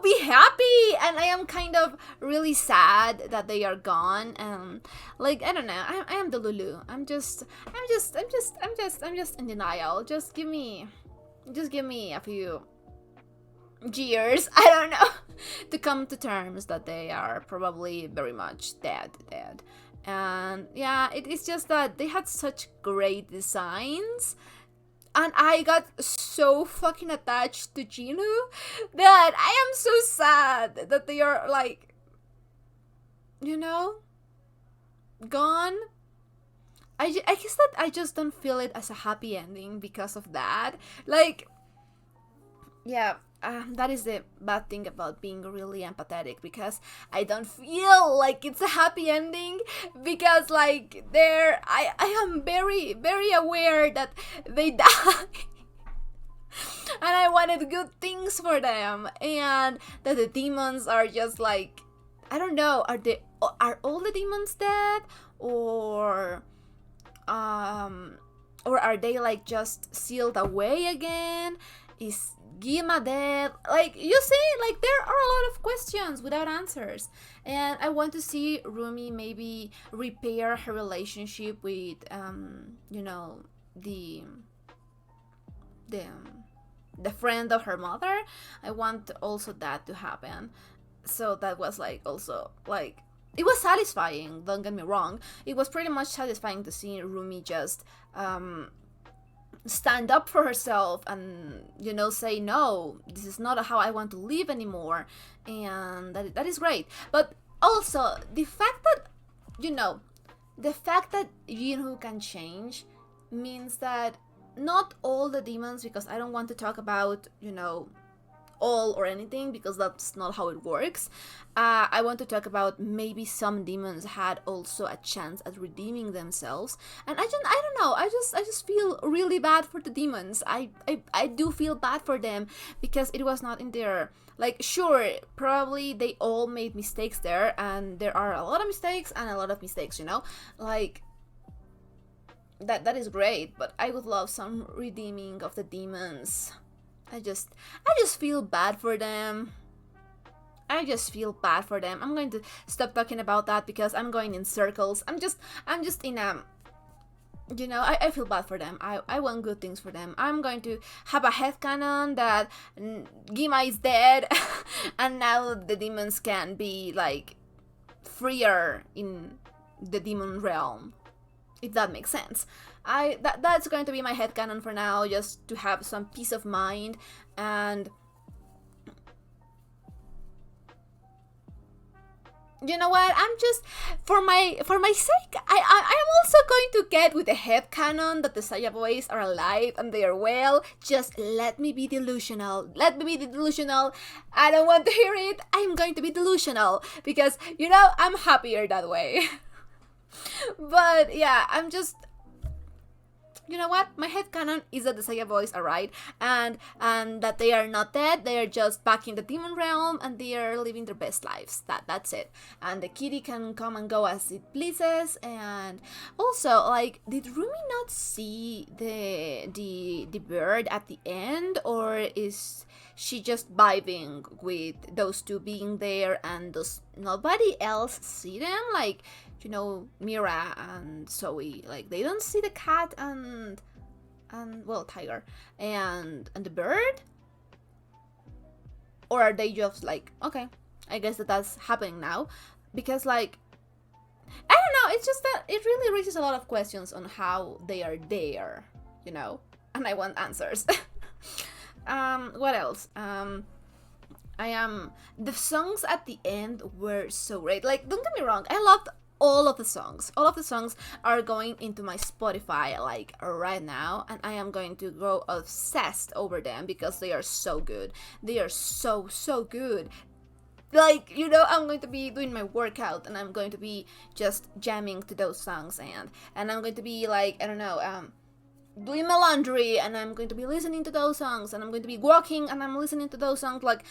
be happy. And I am kind of really sad that they are gone, and like, I don't know, I am the Lulu. I'm just in denial. Just give me a few years, I don't know, to come to terms that they are probably very much dead. And yeah, it's just that they had such great designs, and I got so fucking attached to Jinu that I am so sad that they are, like, gone. I guess that I just don't feel it as a happy ending because of that. Like, yeah, that is the bad thing about being really empathetic, because I don't feel like it's a happy ending, because, like, I am very, very aware that they die. And I wanted good things for them, and that the demons are just like, I don't know, are all the demons dead, or are they like just sealed away again? Gima dead. Like, you see, like, there are a lot of questions without answers. And I want to see Rumi maybe repair her relationship with, you know, the friend of her mother. I want also that to happen. So that was like also like it was satisfying, don't get me wrong. It was pretty much satisfying to see Rumi just stand up for herself and, you know, say, no, this is not how I want to live anymore. And that is great. But also the fact that, you know, the fact that Jinwoo can change means that not all the demons, because I don't want to talk about, you know, all or anything, because that's not how it works. I want to talk about maybe some demons had also a chance at redeeming themselves, and I don't know. I just feel really bad for the demons. I do feel bad for them because it was not in their, like, sure, probably they all made mistakes there, and there are a lot of mistakes and a lot of mistakes, you know, like. That is great, but I would love some redeeming of the demons. I just feel bad for them. I just feel bad for them. I'm going to stop talking about that because I'm going in circles. I'm just in a, you know, I feel bad for them. I want good things for them. I'm going to have a headcanon that Gima is dead and now the demons can be like freer in the demon realm. If that makes sense. That's going to be my headcanon for now, just to have some peace of mind. And you know what? I'm just for my sake. I'm also going to get with the headcanon that the Saja boys are alive and they are well. Just let me be delusional. Let me be delusional. I don't want to hear it. I'm going to be delusional because, you know, I'm happier that way. But yeah, I'm just, you know what? My headcanon is that the Saga boys are right, and that they are not dead. They are just back in the demon realm, and they are living their best lives. That's it. And the kitty can come and go as it pleases. And also, like, did Rumi not see the bird at the end, or is she just vibing with those two being there, and does nobody else see them? Like, you know, Mira and Zoe, like, they don't see the cat and well, tiger and the bird? Or are they just like, okay, I guess that's happening now? Because, like, I don't know, it's just that it really raises a lot of questions on how they are there, you know, and I want answers. What else? The songs at the end were so great. Like, don't get me wrong, I loved all of the songs. All of the songs are going into my Spotify, like, right now, and I am going to grow obsessed over them because they are so good. They are so good. Like, you know, I'm going to be doing my workout and I'm going to be just jamming to those songs, and I'm going to be, like, I don't know, doing my laundry and I'm going to be listening to those songs, and I'm going to be walking and I'm listening to those songs. Like,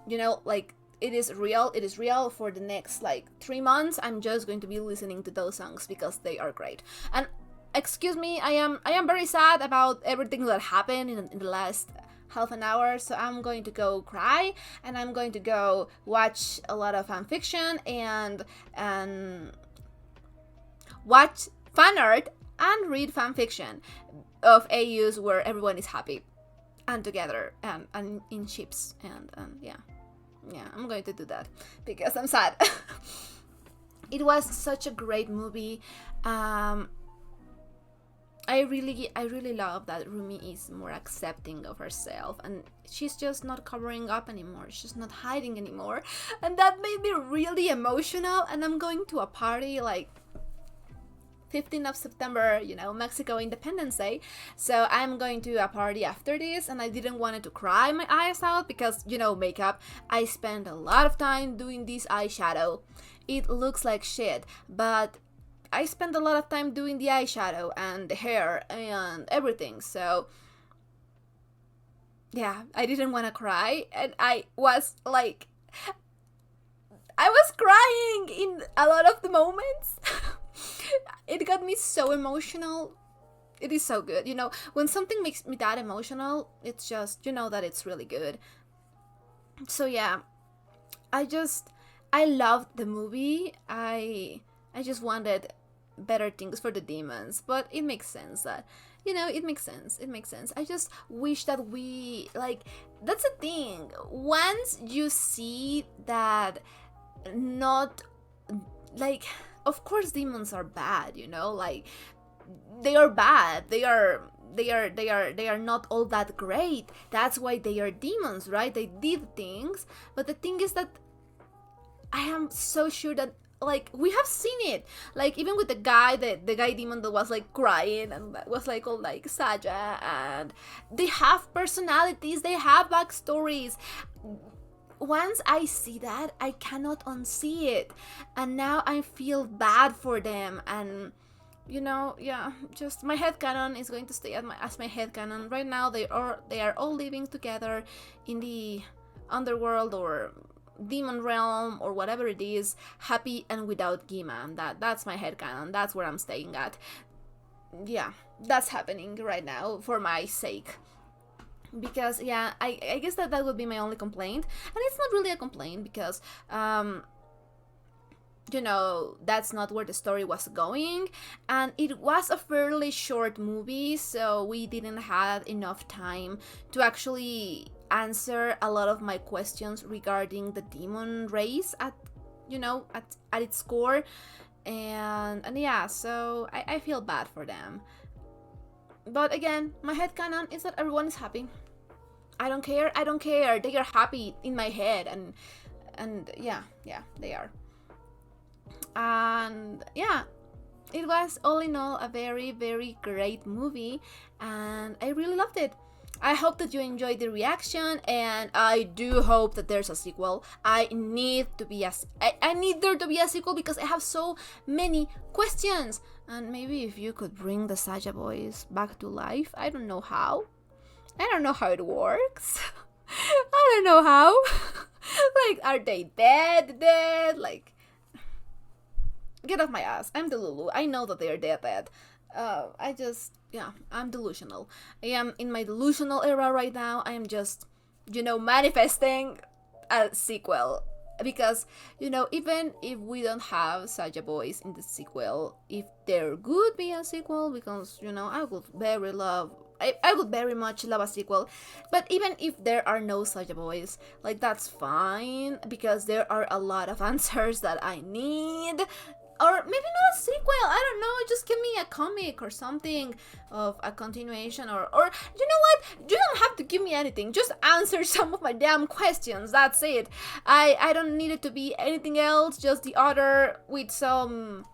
you know, like, it is real for the next, like, 3 months. I'm just going to be listening to those songs because they are great. And excuse me, I am very sad about everything that happened in the last half an hour, so I'm going to go cry and I'm going to go watch a lot of fanfiction and watch fan art and read fanfiction of AUs where everyone is happy and together and in ships, and yeah, I'm going to do that because I'm sad. It was such a great movie. I really love that Rumi is more accepting of herself, and she's just not covering up anymore. She's not hiding anymore, and that made me really emotional. And I'm going to a party, like, 15th of September, you know, Mexico Independence Day. So I'm going to a party after this, and I didn't want it to cry my eyes out because, you know, makeup. I spent a lot of time doing this eyeshadow. It looks like shit, but I spent a lot of time doing the eyeshadow and the hair and everything. So yeah, I didn't want to cry, and I was like, I was crying in a lot of the moments. It got me so emotional. it is so good. You know, when something makes me that emotional, it's just, you know, that it's really good. So yeah, I loved the movie. I just wanted better things for the demons, but it makes sense that, you know, it makes sense. It makes sense. I just wish that we, like, that's the thing. Once you see that, not, like, of course demons are bad, you know, like, they are bad. They are not all that great. That's why they are demons, right? They did things. But the thing is that I am so sure that, like, we have seen it, like, even with the guy demon that was like crying and that was like all like Saja, and they have personalities, they have backstories. Once I see that, I cannot unsee it, and now I feel bad for them. And you know, yeah, just my headcanon is going to stay as my headcanon. Right now they are all living together in the underworld or demon realm or whatever it is, happy and without Gima. That's my headcanon. That's where I'm staying at. Yeah, that's happening right now for my sake. Because yeah, I guess that would be my only complaint. And it's not really a complaint because you know, that's not where the story was going, and it was a fairly short movie, so we didn't have enough time to actually answer a lot of my questions regarding the demon race at, you know, at its core. And yeah, so I feel bad for them. But again, my headcanon is that everyone is happy. I don't care. They are happy in my head, and yeah, they are. And yeah, it was all in all a very, very great movie, and I really loved it. I hope that you enjoyed the reaction, and I do hope that there's a sequel. I need there to be a sequel because I have so many questions. And maybe if you could bring the Saja boys back to life. I don't know how it works. I don't know how. Like, are they dead? Like, get off my ass. I'm Delulu. I know that they are dead. I'm delusional. I am in my delusional era right now. I am just, you know, manifesting a sequel. Because, you know, even if we don't have Saja Boys in the sequel, if there could be a sequel, because, you know, I would very much love a sequel. But even if there are no Saja Boys, like, that's fine, because there are a lot of answers that I need. Or maybe not a sequel, I don't know, just give me a comic or something of a continuation, or you know what, you don't have to give me anything, just answer some of my damn questions, that's it. I don't need it to be anything else, just the author with some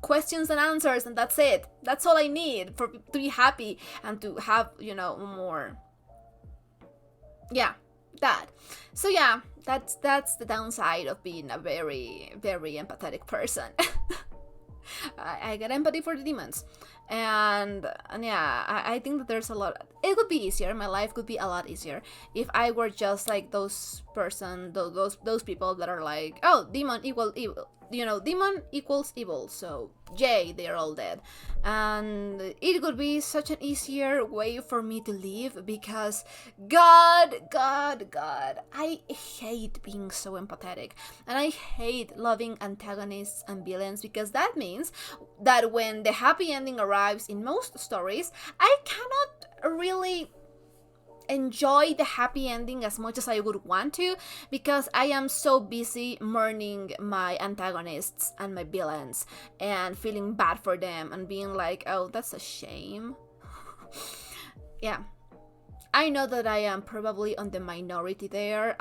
questions and answers, and that's it. That's all I need to be happy and to have, you know, more. Yeah, that. So yeah, that's the downside of being a very, very empathetic person. I get empathy for the demons, and yeah, I think that there's a lot. It would be easier. My life could be a lot easier if I were just like those people that are like, oh, demon equal evil. You know, demon equals evil, so yay, they're all dead. And it would be such an easier way for me to live, because God, I hate being so empathetic, and I hate loving antagonists and villains, because that means that when the happy ending arrives in most stories, I cannot really enjoy the happy ending as much as I would want to, because I am so busy mourning my antagonists and my villains and feeling bad for them and being like, oh, that's a shame. Yeah, I know that I am probably on the minority there.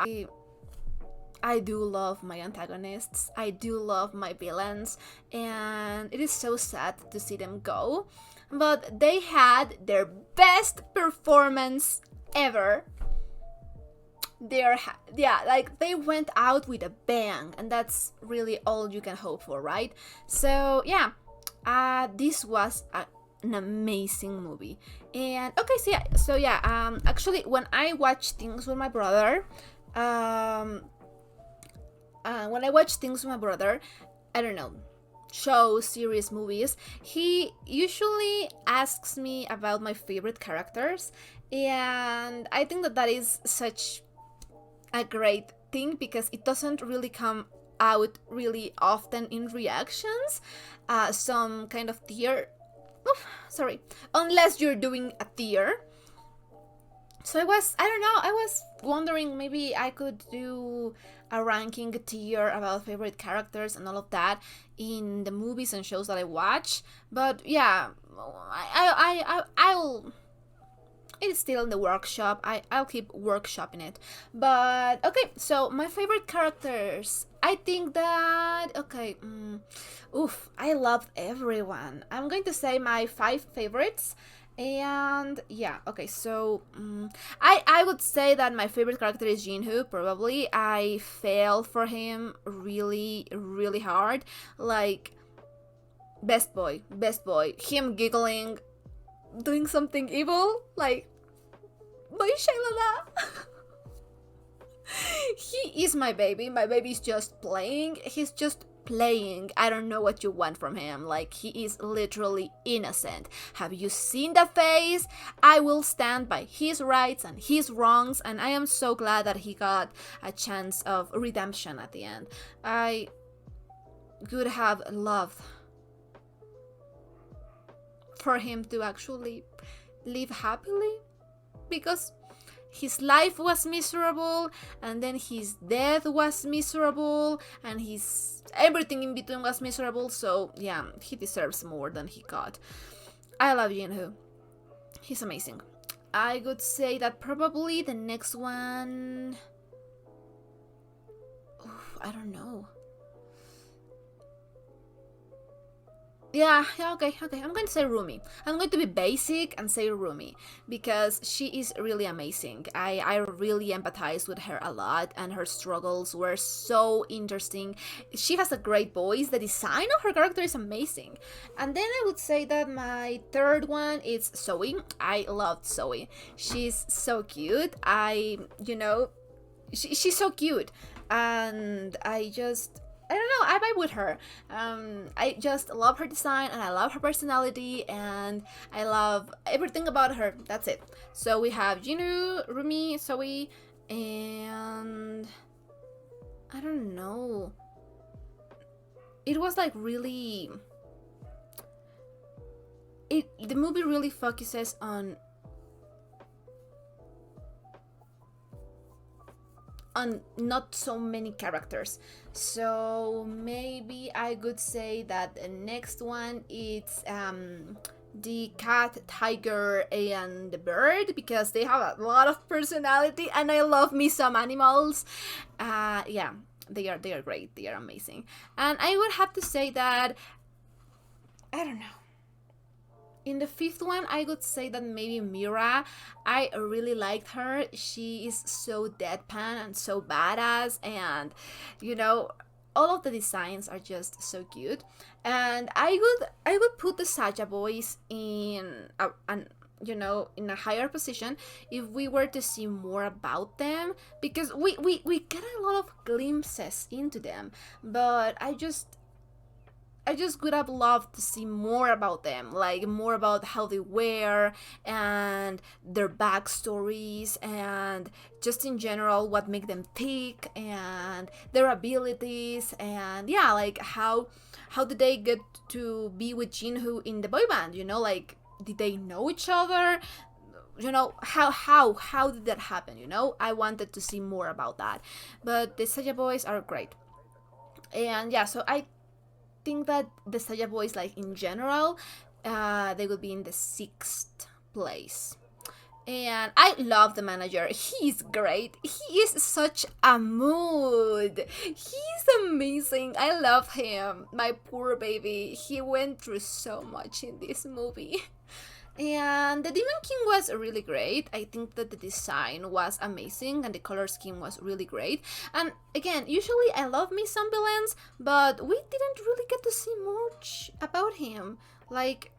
I do love my antagonists, I do love my villains, and it is so sad to see them go, but they had their best performance ever. Like, they went out with a bang, and that's really all you can hope for, right? So yeah, this was an amazing movie. And okay, so yeah, actually, when I watch things with my brother, I don't know, shows, series, movies, he usually asks me about my favorite characters, and I think that that is such a great thing because it doesn't really come out really often in reactions. Some kind of tier, sorry, unless you're doing a tier. So I don't know, I was wondering maybe I could do a ranking tier about favorite characters and all of that in the movies and shows that I watch. But yeah, I'll it's still in the workshop. I'll keep workshopping it. But okay, so my favorite characters. I think that okay, I loved everyone. I'm going to say my 5 favorites. And yeah, okay, so I would say that my favorite character is Jinhu. Probably I fell for him really really hard. Like best boy, him giggling, doing something evil, like my shayla. He is my baby. My baby's just playing. He's just playing. I don't know what you want from him. Like, he is literally innocent. Have you seen the face? I will stand by his rights and his wrongs, and I am so glad that he got a chance of redemption at the end. I would have loved for him to actually live happily, because his life was miserable, and then his death was miserable, and his everything in between was miserable. So yeah, he deserves more than he got. I love Jinhu. He's amazing. I would say that probably the next one, I don't know. Yeah, okay. I'm going to say Rumi. I'm going to be basic and say Rumi because she is really amazing. I really empathize with her a lot, and her struggles were so interesting. She has a great voice. The design of her character is amazing. And then I would say that my third one is Zoe. I loved Zoe. She's so cute. She's so cute, and I don't know, I vibe with her. I just love her design, and I love her personality, and I love everything about her. That's it. So we have Jinu, Rumi, Zoe, and I don't know. It was like really... The movie really focuses on not so many characters. So maybe I could say that the next one is the cat, tiger, and the bird, because they have a lot of personality, and I love me some animals. Yeah, they are great. They are amazing. And I would have to say that, I don't know, in the fifth one, I would say that maybe Mira. I really liked her. She is so deadpan and so badass, and all of the designs are just so cute. And I would put the Saja boys in in a higher position if we were to see more about them, because we get a lot of glimpses into them, but I just would have loved to see more about them, like more about how they wear and their backstories, and just in general what make them tick, and their abilities, and yeah, like how did they get to be with Jinhu in the boy band? Like, did they know each other? How did that happen? I wanted to see more about that, but the Saja boys are great. And yeah, so I think that the Saja boys, like in general, they would be in the 6th place. And I love the manager. He's great. He is such a mood. He's amazing. I love him. My poor baby. He went through so much in this movie. And the Demon King was really great. I think that the design was amazing and the color scheme was really great. And again, usually I love me some villains, but we didn't really get to see much about him. Like,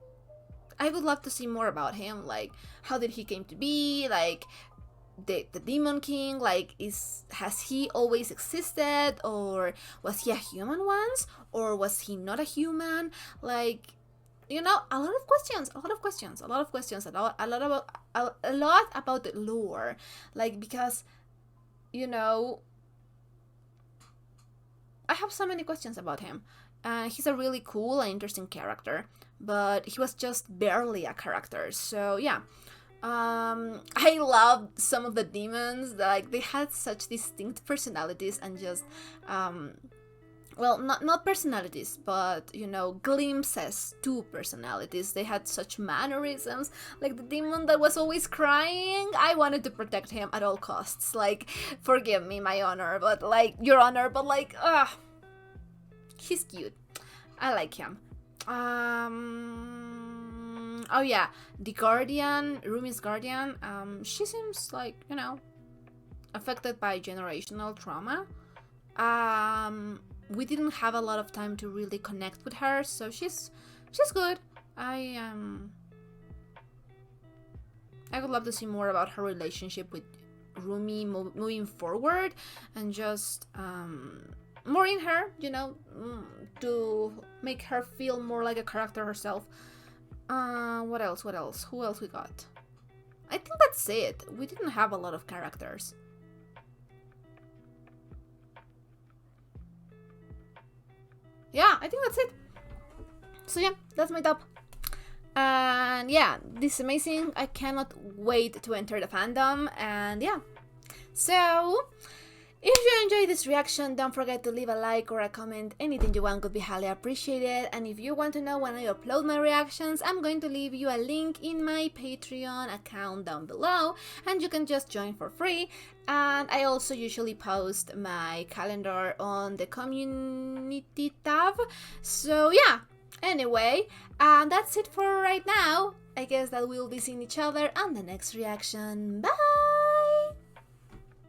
I would love to see more about him. Like, how did he came to be? Like, the Demon King, like, has he always existed, or was he a human once, or was he not a human? Like, you know, a lot of questions a lot about the lore, like, because, you know, I have so many questions about him. He's a really cool and interesting character, but he was just barely a character. So yeah, I loved some of the demons. Like, they had such distinct personalities and just well, not personalities, but, you know, glimpses to personalities. They had such mannerisms. Like the demon that was always crying, I wanted to protect him at all costs. Like, forgive me, my honor, but like, your honor, but like, he's cute. I like him. Oh yeah, the guardian, Rumi's guardian, she seems like, you know, affected by generational trauma. We didn't have a lot of time to really connect with her, so she's good. I would love to see more about her relationship with Rumi moving forward, and just more in her, you know, to make her feel more like a character herself. What else? Who else we got? I think that's it. We didn't have a lot of characters. Yeah, I think that's it. So yeah, that's my top. And yeah, this is amazing. I cannot wait to enter the fandom. And yeah, so if you enjoyed this reaction, don't forget to leave a like or a comment. Anything you want would be highly appreciated. And if you want to know when I upload my reactions, I'm going to leave you a link in my Patreon account down below, and you can just join for free. And I also usually post my calendar on the community tab. So yeah, anyway, that's it for right now. I guess that we'll be seeing each other on the next reaction. Bye!